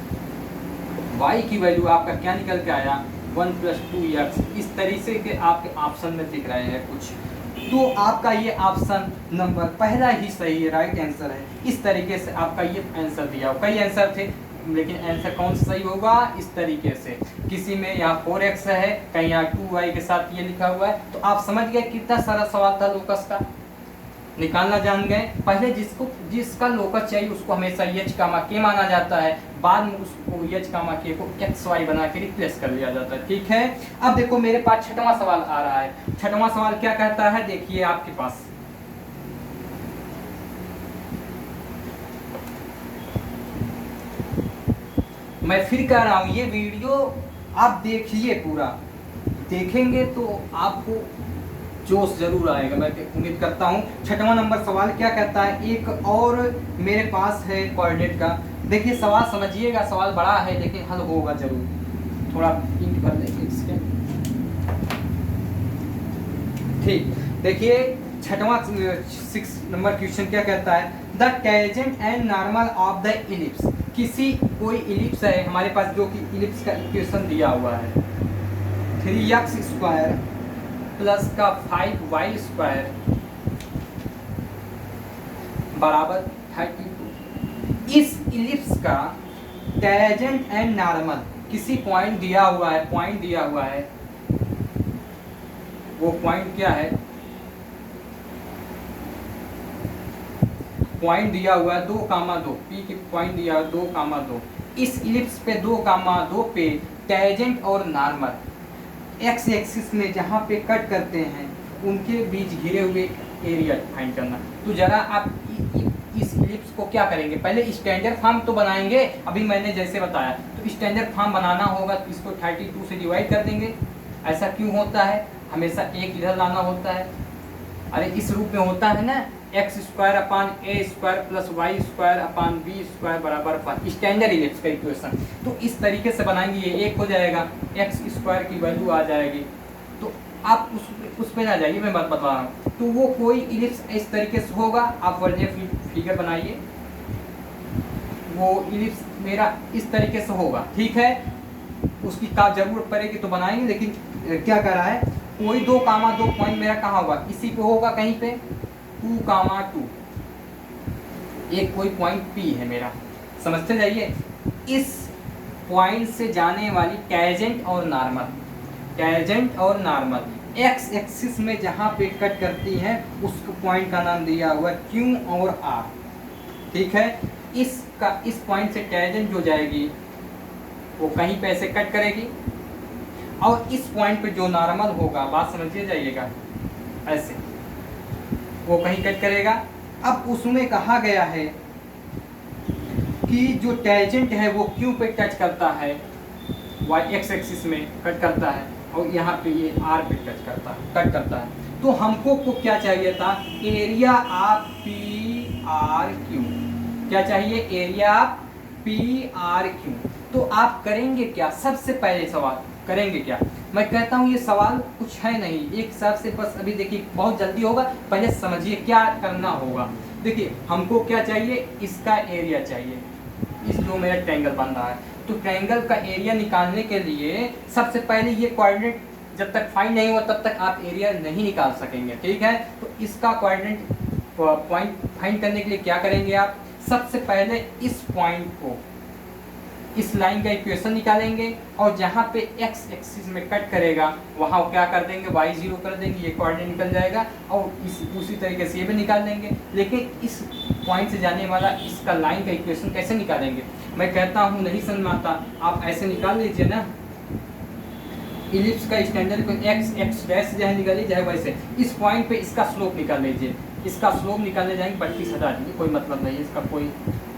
y की वैल्यू आपका क्या निकल के आया 1 प्लस 2x। इस तरीके के आपके ऑप्शन में दिख रहे हैं कुछ, तो आपका ये ऑप्शन नंबर पहला ही सही है, राइट आंसर है। इस तरीके से आपका ये आंसर दिया हो, कई आंसर थे लेकिन आंसर कौन सा सही होगा इस तरीके से। किसी में यहाँ 4x है, कहीं यहाँ 2y के साथ ये लिखा हुआ है, तो आप समझ गए कितना सारा सवाल था लोकस का, निकालना जान गए। पहले जिसका लोकस चाहिए उसको हमेशा एच कामा के माना जाता है, बाद में उसको एच कामा के को एक्स वाई बना के रिप्लेस कर लिया जाता है, ठीक है। अब देखो मेरे पास छठवां सवाल आ रहा है। छठवां सवाल क्या कहता है देखिए आपके पास, मैं फिर कह रहा हूं ये वीडियो आप देखिए, पूरा देखेंगे तो आपको जोश जरूर आएगा, मैं उम्मीद करता हूँ। छठवां नंबर सवाल क्या कहता है, एक और मेरे पास है कोऑर्डिनेट का। देखिए सवाल समझिएगा, सवाल बड़ा है लेकिन हल होगा जरूर। थोड़ा इंक भर देंगे इसके, ठीक। देखिए छठवां 6 नंबर क्वेश्चन क्या कहता है, the tangent and normal of the ellipse. किसी कोई इलिप्स है हमारे पास जो कि इलिप्स का इक्वेशन दिया हुआ है 3x स्क्वायर प्लस का 5y स्क्वायर बराबर 32। इस इलिप्स का टेंजेंट एंड नॉर्मल किसी पॉइंट दिया हुआ है, पॉइंट दिया हुआ है, वो पॉइंट क्या है, पॉइंट दिया हुआ है 2,2, पी की पॉइंट दिया है 2,2। इस इलिप्स पे 2,2 पे टेंजेंट और नॉर्मल एक्स एक्सिस में जहाँ पे कट करते हैं उनके बीच घिरे हुए एरिया फाइंड करना। तो जरा आप इस इलिप्स को क्या करेंगे, पहले स्टैंडर्ड फॉर्म तो बनाएंगे, अभी मैंने जैसे बताया। तो स्टैंडर्ड फॉर्म बनाना होगा तो इसको 32 से डिवाइड कर देंगे। ऐसा क्यों होता है, हमेशा एक इधर लाना होता है, अरे इस रूप में होता है ना, x square upon a square plus y square upon b square बराबर 5, स्टैंडर्ड इलिप्स का इक्वेशन। तो इस तरीके से बनाएंगे, ये एक हो जाएगा, एक्स स्क्वायर की वैल्यू आ जाएगी। तो आप उस पे ना जाइए, मैं बात बता रहा हूँ। तो वो कोई इलिप्स इस तरीके से होगा, आप वर्नियर फिगर बनाइए, वो इलिप्स मेरा इस तरीके से होगा, ठीक है। उसकी का जरूरत पड़ेगी तो बनाएंगे, लेकिन क्या कर रहा है, कोई 2,2 पॉइंट मेरा कहाँ होगा, इसी पे होगा कहीं पे 2,2, एक कोई पॉइंट P है मेरा, समझते जाइए। इस पॉइंट से जाने वाली टेंजेंट और नॉर्मल, टेंजेंट और नॉर्मल एक्स एक्सिस में जहाँ पे कट करती है उस पॉइंट का नाम दिया हुआ है Q और R, ठीक है। इस पॉइंट से टेंजेंट जो जाएगी वो कहीं पे ऐसे कट करेगी, और इस पॉइंट पे जो नॉर्मल होगा, बात समझिए जाइएगा, ऐसे वो कहीं कट करेगा। अब उसमें कहा गया है कि जो टेंजेंट है वो क्यू पे टच करता है, वाई एक्स एक्सिस में कट करता है, और यहाँ पे ये आर पे कट करता है। तो हमको को क्या चाहिए था, area of P R Q, क्या चाहिए, area of P R Q. तो आप करेंगे क्या, सबसे पहले सवाल करेंगे क्या, मैं कहता हूँ ये सवाल कुछ है नहीं, एक हिसाब से बस अभी देखिए बहुत जल्दी होगा, पहले समझिए क्या करना होगा। देखिए हमको क्या चाहिए, इसका एरिया चाहिए, इस जो मेरा ट्रायंगल बन रहा है। तो ट्रायंगल का एरिया निकालने के लिए सबसे पहले ये कोऑर्डिनेट जब तक फाइंड नहीं हुआ तब तक आप एरिया नहीं निकाल सकेंगे, ठीक है। तो इसका कोऑर्डिनेट पॉइंट फाइंड करने के लिए क्या करेंगे आप, सबसे पहले इस पॉइंट को, इस लाइन का इक्वेशन निकालेंगे और जहाँ पे एक्स एक्सिस में कट करेगा वहाँ क्या कर देंगे, वाई जीरो कर देंगे, ये कोऑर्डिनेट निकल जाएगा। और उसी तरीके से ये भी निकाल देंगे। लेकिन इस पॉइंट से जाने वाला इसका लाइन का इक्वेशन कैसे निकालेंगे, मैं कहता हूँ नहीं समझ में आता, आप ऐसे निकाल लीजिए ना, इलिप्स का स्टैंडर्ड को एक्स डैश चाहे निकालिए चाहे वैसे, इस पॉइंट पे इसका स्लोप निकाल लीजिए। इसका स्लोप निकालने जाएंगे 32 हटा दीजिए, कोई मतलब नहीं है, इसका कोई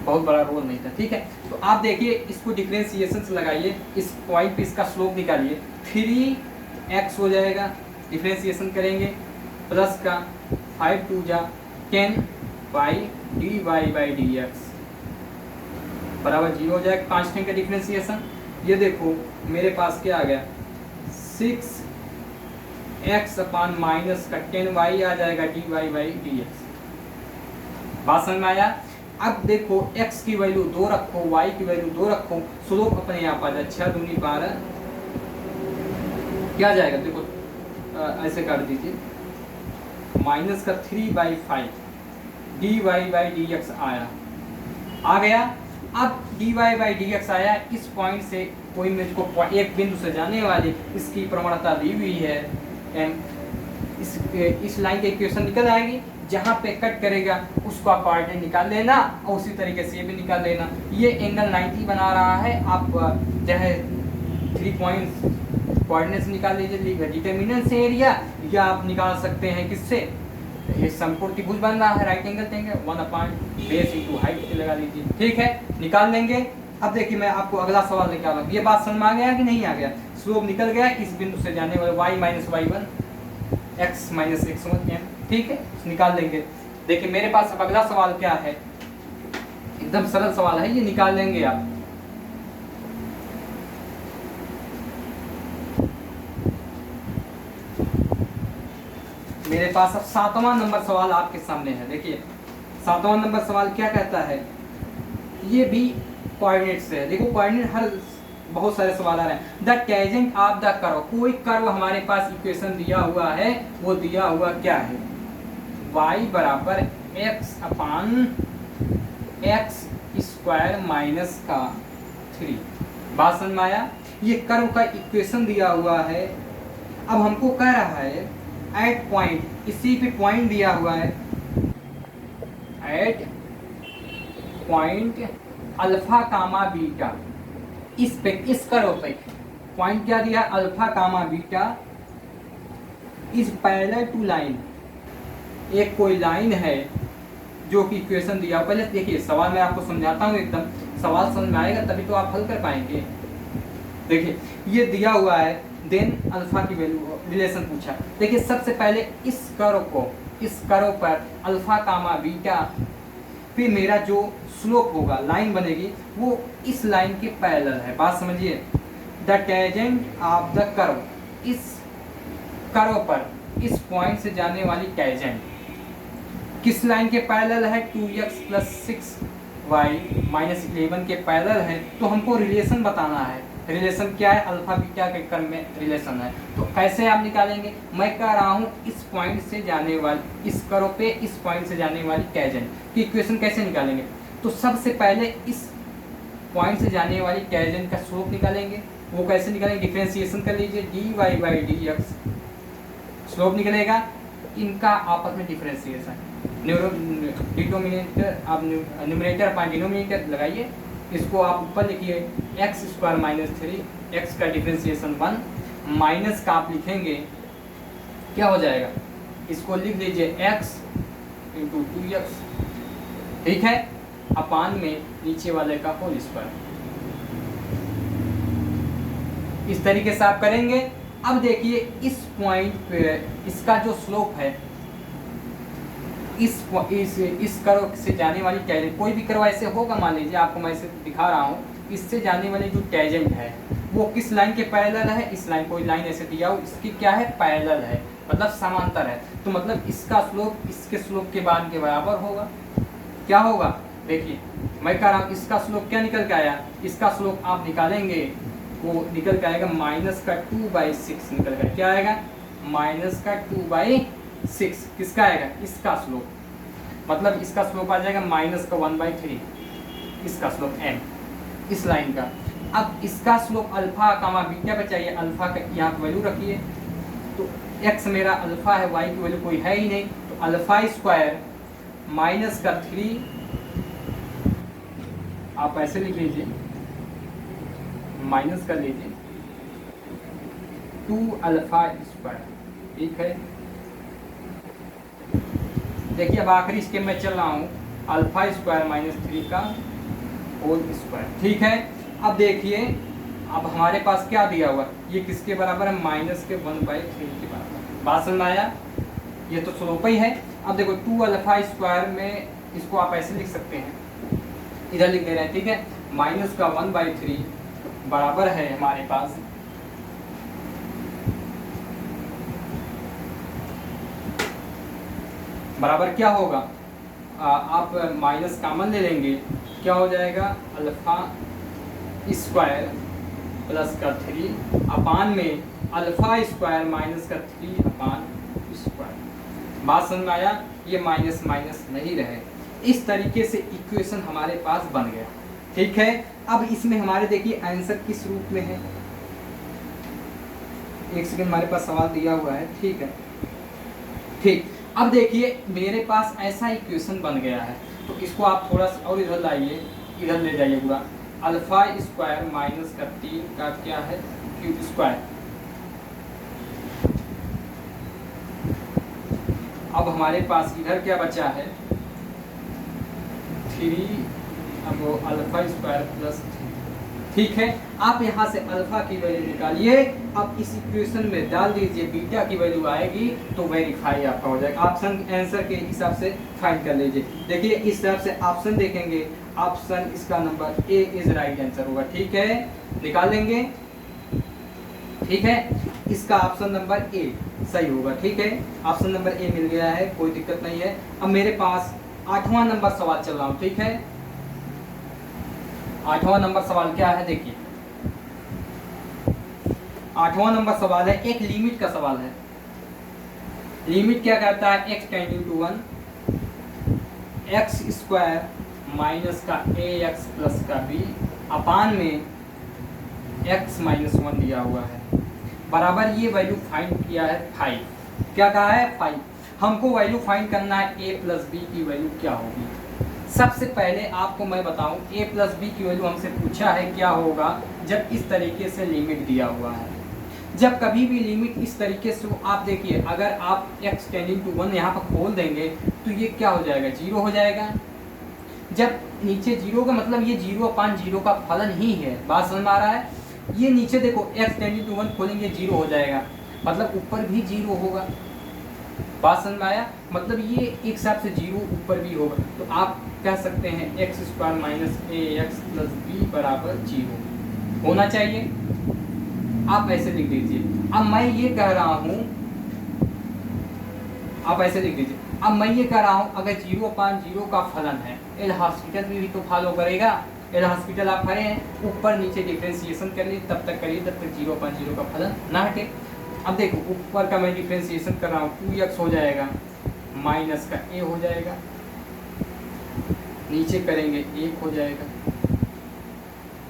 बहुत बड़ा रोल नहीं था, ठीक है। तो आप देखिए इसको डिफरेंशिएशन से लगाइए, इस पॉइंट पे इसका स्लोप निकालिए, 3x हो जाएगा, डिफरेंशिएशन करेंगे, प्लस का 5 2 जा 10 by d y by d x बराबर 0 हो जाएगा। 5 10 का डिफरेंशिएशन, ये देखो मेरे पास क्या आ गया, 6x अपान माइनस का 10y आ जाएगा d y by d x. बात समझ में आया। अब देखो x की वैल्यू 2 रखो, y की वैल्यू 2 रखो, स्लोप अपने यहाँ आ जाए 6 दूनी 12 क्या जाएगा, देखो ऐसे काट दीजिए, माइनस का 3/5 d y by d x आ गया। अब d y by d x आया, इस पॉइंट से कोई मुझको एक बिंदु से जाने वाली इसकी प्रवणता दी हुई है एम, इस लाइन की इक्वेशन निकल आएगी, जहाँ पे कट करेगा उसका कोऑर्डिनेट निकाल लेना और उसी तरीके से ये भी निकाल लेना। ये एंगल 90 बना रहा है, आप चाहे 3 पॉइंट्स कोऑर्डिनेट से निकाल लीजिए डिटर्मिनेंट से एरिया, या आप निकाल सकते हैं किससे, ये समकोण त्रिभुज बन रहा है, राइट एंगल देंगे 1/बेस इंटू हाइट लगा लीजिए, ठीक है, निकाल लेंगे। अब देखिए मैं आपको अगला सवाल निकाला, ये बात समझ में आ गया कि नहीं आ गया, स्लोप निकल गया, इस बिंदु से जाने वाले y minus y1 x minus x1 m, ठीक है, निकाल लेंगे। देखिए मेरे पास अब अगला सवाल क्या है, एकदम सरल सवाल है, ये निकाल लेंगे आप। मेरे पास अब 7वां नंबर सवाल आपके सामने है। देखिए 7वां नंबर सवाल क्या कहता है, ये भी कोऑर्डिनेट से है। देखो कोऑर्डिनेट हर बहुत सारे सवाल आ रहे हैं। The tangent of the curve, कोई कर्व हमारे पास इक्वेशन दिया हुआ है, वो दिया हुआ क्या है, y बराबर x अपान एक्स स्क्वायर माइनस का 3। बात समझ में आया। ये कर्व का इक्वेशन दिया हुआ है। अब हमको कह रहा है एट पॉइंट, इसी पे पॉइंट दिया हुआ है, at point alpha comma beta, इस पे इस कर्व पे पॉइंट क्या दिया, alpha comma beta is parallel to line, एक कोई लाइन है जो कि इक्वेशन दिया। पहले देखिए सवाल मैं आपको समझाता हूँ, एकदम सवाल समझ में आएगा तभी तो आप हल कर पाएंगे। देखिए ये दिया हुआ है, देन अल्फा की वैल्यू रिलेशन पूछा। देखिए सबसे पहले इस कर्व को, इस कर्व पर अल्फा कामा बीटा पे मेरा जो स्लोप होगा, लाइन बनेगी, वो इस लाइन के पैरेलल है। बात समझिए, the tangent of the curve, इस कर्व पर इस पॉइंट से जाने वाली टेंजेंट किस लाइन के पैरेलल है, 2x प्लस 6y माइनस 11 के पैरेलल है। तो हमको रिलेशन बताना है, रिलेशन क्या है, अल्फा बीटा के क्रम में रिलेशन है। तो कैसे आप निकालेंगे, मैं कह रहा हूँ इस पॉइंट से जाने वाली, इस कर्व पे इस पॉइंट से जाने वाली टेंजेंट की इक्वेशन कैसे निकालेंगे। तो सबसे पहले इस पॉइंट से जाने वाली टेंजेंट का स्लोप निकालेंगे। वो कैसे निकालेंगे, डिफरेंशिएशन कर लीजिए, d y by d x slope निकलेगा, इनका आपस में डिफरेंशिएशन, डिनोमिनेटर आप न्यूमरेटर पाए डिनोमिनेटर लगाइए, इसको आप ऊपर लिखिए एक्स स्क्वायर माइनस 3, एक्स का डिफरेंशिएशन 1 माइनस का आप लिखेंगे क्या हो जाएगा, इसको लिख लीजिए एक्स इंटू 2x, ठीक है, अपान में नीचे वाले का होल स्क्वायर। इस तरीके से आप करेंगे। अब देखिए इस पॉइंट पे इसका जो स्लोप है, इस कर्व से जाने वाली टेंजेंट, कोई भी कर्व ऐसे होगा, मान लीजिए आपको मैं इसे दिखा रहा हूँ, इससे जाने वाली जो टेंजेंट है वो किस लाइन के पैरेलल है, इस लाइन, कोई लाइन ऐसे दिया हो, इसकी क्या है, पैरेलल है, मतलब समांतर है। तो मतलब इसका स्लोप इसके स्लोप के मान के बराबर होगा। क्या होगा, देखिए मैं कह रहा हूँ इसका स्लोप क्या निकल के आया, इसका स्लोप आप निकालेंगे को निकल के आएगा माइनस का 2/6 निकल कर क्या आएगा, माइनस का 2/6। किसका आएगा, इसका स्लोप, मतलब इसका स्लोप आ जाएगा माइनस का 1/3, इसका स्लोप m, इस लाइन का। अब इसका स्लोप अल्फा कामा बीटा पे चाहिए, अल्फा का यहाँ पे वैल्यू रखिए, तो x मेरा अल्फा है, y की वैल्यू कोई है ही नहीं, तो अल्फा स्क्वायर माइनस का 3, आप ऐसे लिख लीजिए, माइनस कर लीजिए 2 अल्फा स्क्वायर, ठीक है। देखिए अब आखिरी स्टेप में चल रहा हूँ, अल्फा स्क्वायर माइनस 3 का होल स्क्वायर, ठीक है। अब देखिए अब हमारे पास क्या दिया हुआ, ये किसके बराबर है, माइनस के 1/3 के बराबर। बात समझ में आया, ये तो स्लोप ही है। अब देखो 2 अल्फा स्क्वायर में इसको आप ऐसे लिख सकते हैं, इधर लिख दे रहे हैं, ठीक है। माइनस का 1/3 बराबर है हमारे पास बराबर क्या होगा, आप माइनस कॉमन ले लेंगे, क्या हो जाएगा, अल्फा स्क्वायर प्लस का 3 अपान में अल्फा स्क्वायर माइनस का 3 अपान स्क्वायर। बात समझ में आया, ये माइनस माइनस नहीं रहे। इस तरीके से इक्वेशन हमारे पास बन गया, ठीक है। अब इसमें हमारे देखिए आंसर किस रूप में है, एक सेकंड, हमारे पास सवाल दिया हुआ है, ठीक है, ठीक। अब देखिए मेरे पास ऐसा इक्वेशन बन गया है, तो इसको आप थोड़ा सा और इधर लाइए, इधर ले जाइए पूरा, अल्फा स्क्वायर माइनस का 3 का क्या है, क्यूब स्क्वायर। अब हमारे पास इधर क्या बचा है, 3 अब अल्फा स्क्वायर प्लस, ठीक है। आप यहाँ से अल्फा की वैल्यू निकालिए, अब इस इक्वेशन में डाल दीजिए, बीटा की वैल्यू आएगी तो वेरीफाई आपका हो जाएगा। ऑप्शन आंसर के हिसाब से फाइंड कर लीजिए। देखिए इस हिसाब से ऑप्शन देखेंगे, ऑप्शन इसका number A is right answer होगा, ठीक है, निकाल लेंगे, ठीक है। इसका ऑप्शन नंबर ए सही होगा, ठीक है, ऑप्शन नंबर ए मिल गया है, कोई दिक्कत नहीं है। अब मेरे पास 8वां नंबर सवाल चल रहा हूँ, ठीक है। 8वां नंबर सवाल क्या है, देखिए 8वां नंबर सवाल है, एक लिमिट का सवाल है। लिमिट क्या कहता है, x tending to 1 x square minus का ax प्लस का b अपान में x माइनस 1 दिया हुआ है, बराबर ये वैल्यू फाइंड किया है 5। क्या कहा है, 5। हमको वैल्यू फाइंड करना है a प्लस बी की वैल्यू क्या होगी। सबसे पहले आपको मैं बताऊं, a प्लस बी की वैल्यू हमसे पूछा है क्या होगा जब इस तरीके से लिमिट दिया हुआ है। जब कभी भी लिमिट इस तरीके से, आप देखिए अगर आप x टेंडिंग टू 1 यहाँ पर खोल देंगे तो ये क्या हो जाएगा, 0 हो जाएगा। जब नीचे 0 का मतलब ये 0/0 का फलन ही है, बात समझ में आ रहा है। ये नीचे देखो x टेंडिंग टू 1 खोलेंगे 0 हो जाएगा, मतलब ऊपर भी 0 होगा, बात समझ में आया। मतलब ये एक हिसाब से 0 ऊपर भी होगा, तो आप कह सकते हैं x square minus ax plus b बराबर 0 होना चाहिए, आप ऐसे लिख दीजिए। अब मैं ये कह रहा हूँ, आप ऐसे लिख दीजिए, अब मैं ये कह रहा हूँ अगर 0/0 का फलन है, एल हॉस्पिटल भी तो फॉलो करेगा। एल हॉस्पिटल आप खड़े हैं, ऊपर नीचे डिफ्रेंसिएशन कर लिए, तब तक करिए जब तक 0/0 का फलन ना हटे। अब देखो ऊपर का मैं डिफ्रेंसिएशन कर रहा हूँ, 2x हो जाएगा माइनस का a हो जाएगा, नीचे करेंगे 1 हो जाएगा,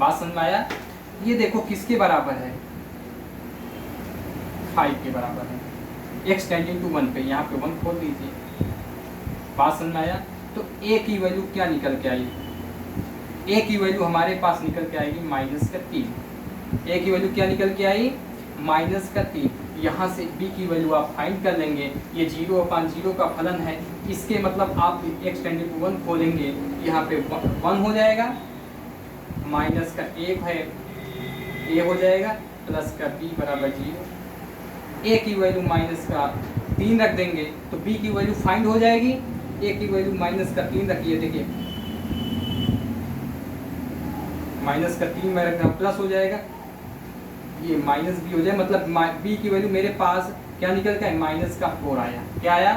बात समझ में आया। ये देखो किसके बराबर है, 5 के बराबर है। x टेंडिंग टू 1 पे यहाँ पे 1 खोल दीजिए, बात समझ में आया। तो a की वैल्यू क्या निकल के आई, a की वैल्यू हमारे पास निकल के आएगी माइनस का 3। a की वैल्यू क्या निकल के आई, माइनस का 3। यहाँ से b की वैल्यू आप फाइंड कर लेंगे, ये 0/0 का फलन है, इसके मतलब आप x टेंडिंग टू 1 खोलेंगे, यहाँ पे 1 हो जाएगा, माइनस का 1 है a हो जाएगा, प्लस का b बराबर 0। a की वैल्यू माइनस का 3 रख देंगे तो b की वैल्यू फाइंड हो जाएगी। a की वैल्यू माइनस का 3 रखिए, देखिए माइनस का 3 में रखना, प्लस हो जाएगा, ये माइनस b हो जाए, मतलब b की वैल्यू मेरे पास क्या निकल के माइनस का 4 आया। क्या आया,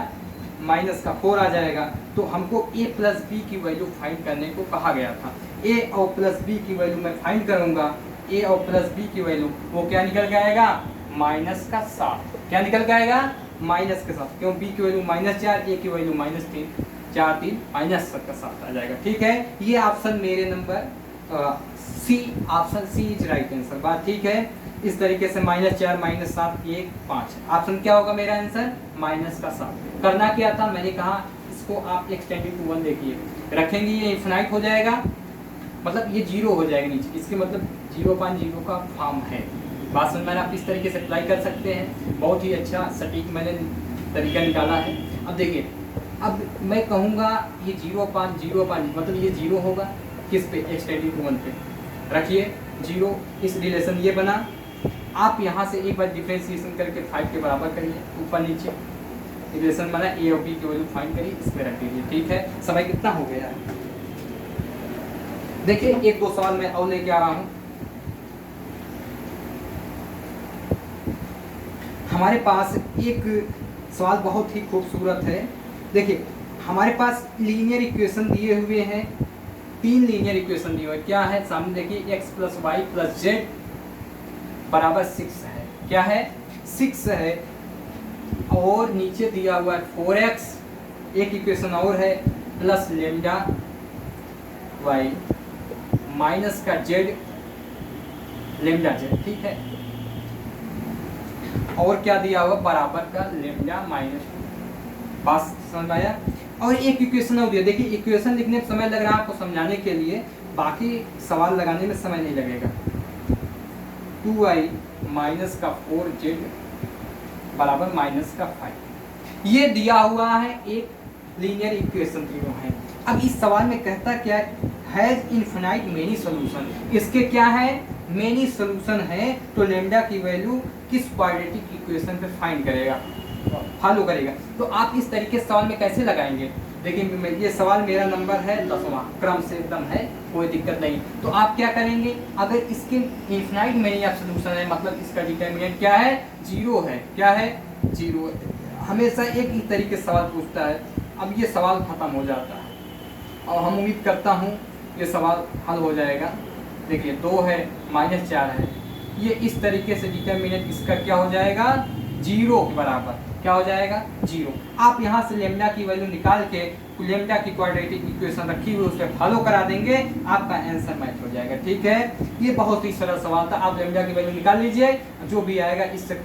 माइनस का 4 आ जाएगा। तो हमको a प्लस बी की वैल्यू फाइंड करने को कहा गया था। a और प्लस बी की वैल्यू मैं फाइंड करूंगा ए और प्लस बी की वैल्यू वो क्या निकल के आएगा, माइनस का 7। क्या निकल के आएगा, माइनस के 7, क्यों, बी की वैल्यू -4, ए की वैल्यू -3, 4 3 -7 आ जाएगा। ठीक है, ये ऑप्शन मेरे number C, option C is right answer. बात ठीक है। इस तरीके से -4 -7 1 5, ऑप्शन क्या होगा मेरा आंसर, -7। करना क्या था, मैंने कहा इसको आप एक्सटेंडेड टू 1 देखिए, रखेंगे ये इन्फिनाइट हो जाएगा, मतलब ये 0 हो जाएगा नीचे, इसके मतलब 0.0 का फॉर्म है। बात समझ में आप इस तरीके से अप्लाई कर सकते हैं। बहुत ही अच्छा सटीक मैंने तरीका निकाला है। अब देखिए, अब मैं कहूँगा ये 0.0 मतलब ये 0 होगा किस पे, एक्सटेंडेड टू 1 पे रखिए 0, इस रिलेशन ये बना। आप यहाँ से एक बार डिफ्रेंशिएशन करके 5 के बराबर करिए, ऊपर नीचे रिलेशन बना, ए और बी की वैल्यू फाइंड करिए, इस पे रख दीजिए। ठीक है, समय कितना हो गया। देखिए 1-2 सवाल मैं और लेके आ रहा हूँ। हमारे पास एक सवाल बहुत ही खूबसूरत है। देखिए हमारे पास लीनियर इक्वेशन दिए हुए हैं, 3 लीनियर इक्वेशन दिए हुए हैं। क्या है सामने देखिए, x + y + z बराबर 6 है। क्या है, 6 है। और नीचे दिया हुआ है 4x, एक इक्वेशन और है, प्लस लेमडा y माइनस का z लेमडा z। ठीक है, और क्या दिया हुआ, बराबर का लेमडा -2। बात समझ में आया। और एक इक्वेशन और दिया, देखिए इक्वेशन लिखने में समय लग रहा है आपको समझाने के लिए, बाकी सवाल लगाने में समय नहीं लगेगा। 2i माइनस का 4z बराबर -5, ये दिया हुआ है, एक लीनियर इक्वेशन दिया है। अब इस सवाल में कहता क्या है, हैज इनफिनाइट मेनी सॉल्यूशन, इसके क्या है, मेनी सॉल्यूशन है, तो लेमडा की वैल्यू किस क्वाड्रेटिक इक्वेशन पे फाइंड करेगा, फॉलो करेगा। तो आप इस तरीके से सवाल में कैसे लगाएंगे, देखिए ये सवाल मेरा नंबर है 10वां, क्रम से एकदम है, कोई दिक्कत नहीं। तो आप क्या करेंगे, अगर इसके इनफिनाइट मेनी ऑफ सॉल्यूशन है, मतलब इसका डिटर्मिनेंट क्या है, 0 है। क्या है, 0 है। हमेशा एक ही तरीके से सवाल पूछता है। अब ये सवाल खत्म हो जाता है और हम उम्मीद करता हूँ ये सवाल हल हो जाएगा। देखिए 2 है, -4 है, ये इस तरीके से डिटर्मिनेंट इसका क्या हो जाएगा, 0 के बराबर। क्या हो जाएगा, 0। आप यहाँ से लेमडा की वैल्यू निकाल के लेमडा की क्वाड्रेटिक इक्वेशन रखी हुई उससे फॉलो करा देंगे, आपका आंसर मैच हो जाएगा। ठीक है, ये बहुत ही सरल सवाल था। आप लेमडा की वैल्यू निकाल लीजिए, जो भी आएगा इससे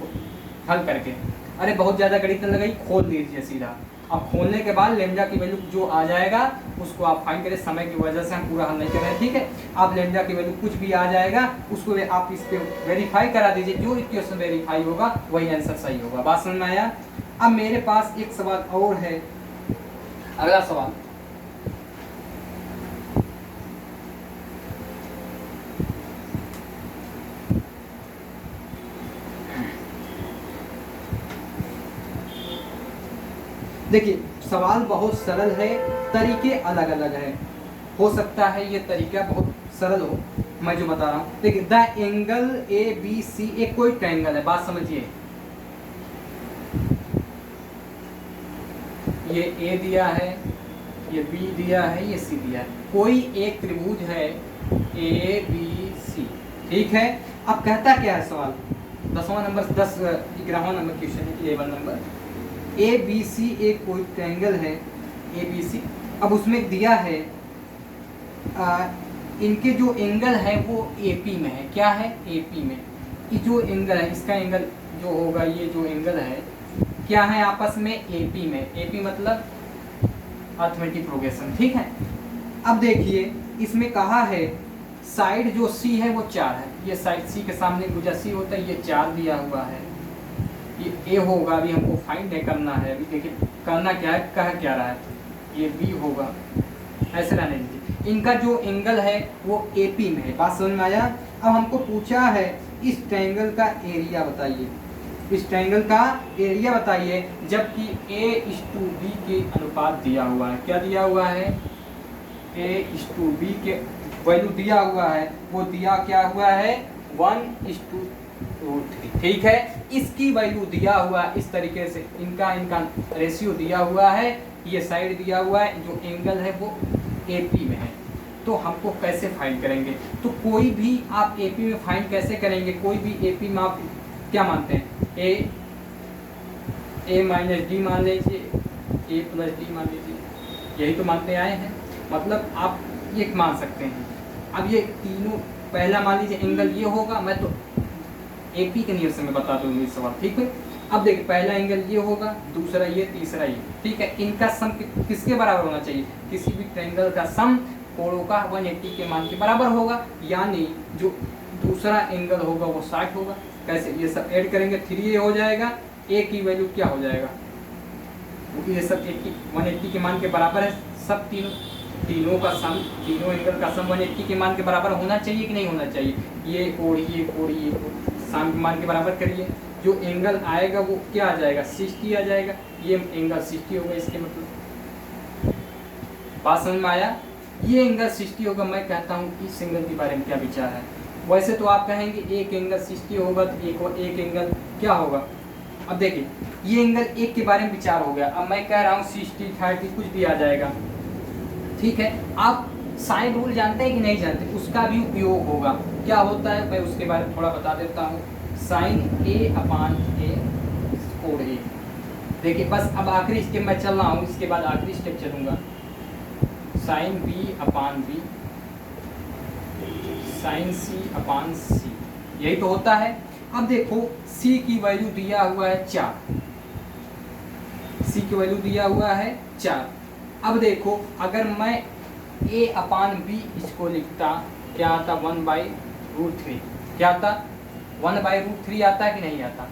हल करके, अरे बहुत ज़्यादा गणित न लगाई, खोल दीजिए सीधा। अब खोलने के बाद लेमडा की वैल्यू जो आ जाएगा उसको आप फाइंड करें, समय की वजह से हम पूरा हल नहीं कर रहे हैं। ठीक है, आप लेमडा की वैल्यू कुछ भी आ जाएगा उसको आप इस पे वेरीफाई करा दीजिए, जो इक्वेशन वेरीफाई होगा वही आंसर सही होगा। बात समझ में आया। अब मेरे पास एक सवाल और है, अगला सवाल, देखिए सवाल बहुत सरल है, तरीके अलग अलग है। हो सकता है ये तरीका बहुत सरल हो, मैं जो बता रहा हूँ। देखिए द एंगल ABC, एक कोई ट्रायंगल है, बात समझिए। ये A दिया है, ये B दिया है, ये C दिया है, कोई एक त्रिभुज है ABC। ठीक है, अब कहता क्या है सवाल, 11वां नंबर क्वेश्चन है, 11 नंबर। ABC एक कोई ट्रायंगल है ABC। अब उसमें दिया है इनके जो एंगल है वो AP में है। क्या है, AP में। ये जो एंगल है, इसका एंगल जो होगा, ये जो एंगल है क्या है, आपस में AP में। AP मतलब अर्थमेटिक प्रोग्रेशन। ठीक है, अब देखिए इसमें कहा है साइड जो C है वो 4 है, ये साइड C के सामने भुजा C होता है, ये 4 दिया हुआ है, ये A होगा। अभी हमको फाइंड नहीं करना है, अभी देखिए करना क्या है, कह क्या रहा है, ये B होगा, ऐसे रहने दीजिए। इनका जो एंगल है वो AP में है। बात समझ में आया। अब हमको पूछा है इस ट्रायंगल का एरिया बताइए, इस ट्रायंगल का एरिया बताइए, जबकि A:B के अनुपात दिया हुआ है। क्या दिया हुआ है, A:B के वैल्यू दिया हुआ है, वो दिया क्या हुआ है, 1:3। ठीक है, इसकी वैल्यू दिया हुआ है इस तरीके से, इनका रेशियो दिया हुआ है, ये साइड दिया हुआ है, जो एंगल है वो AP में है। तो हमको कैसे फाइंड करेंगे? तो कोई भी आप एपी में फाइंड कैसे करेंगे? कोई भी एपी में आप क्या मानते हैं? ए माइनस डी मान लीजिए, ए प्लस डी मान लीजिए, यही तो मानते आए हैं। मतलब आप ये मान सकते हैं। अब ये तीनों, पहला मान लीजिए एंगल ये होगा, मैं तो एपी के नियम से मैं बता दूंगी इस सवाल, ठीक है। अब देखिए पहला एंगल ये होगा, दूसरा ये, तीसरा ये, ठीक है। इनका सम किसके बराबर होना चाहिए? किसी भी ट्रायंगल का सम कोणों का 180 के मान के बराबर होगा, यानी जो दूसरा एंगल होगा वो 60 होगा। कैसे? ये सब ऐड करेंगे, 3a हो जाएगा, a की वैल्यू क्या हो जाएगा? ये सब 180 के मान के बराबर है। सब तीनों का सम, तीनों एंगल का सम 180 के मान के बराबर होना चाहिए कि नहीं होना चाहिए? ये कोण, ये कोण, ये कोण सम के मान के बराबर करिए, जो एंगल आएगा वो क्या आ जाएगा? 60 आ जाएगा। ये एंगल 60 होगा, इसके मतलब बात समझ में आया? ये एंगल 60 होगा। मैं कहता हूँ इस एंगल के बारे में क्या विचार है? वैसे तो आप कहेंगे एक एंगल 60 होगा तो एक एंगल क्या होगा? अब देखिए ये एंगल एक के बारे में विचार हो गया। अब मैं कह रहा हूँ 60, 30 कुछ भी आ जाएगा, ठीक है। आप साइन रूल जानते हैं कि नहीं जानते? उसका भी उपयोग होगा। क्या होता है मैं उसके बारे में थोड़ा बता देता हूँ। साइन a अपान a कोण a। देखिए बस अब आखिरी स्टेप मैं चल रहा हूँ, इसके बाद आखिरी स्टेप चलूँगा। साइन b अपान b, साइन c अपान c, यही तो होता है। अब देखो c की वैल्यू दिया हुआ है 4, c की वैल्यू दिया हुआ है 4। अब देखो अगर मैं a अपान b इसको लिखता, क्या आता? 1/√3। क्या आता? 1/√3 आता है कि नहीं आता?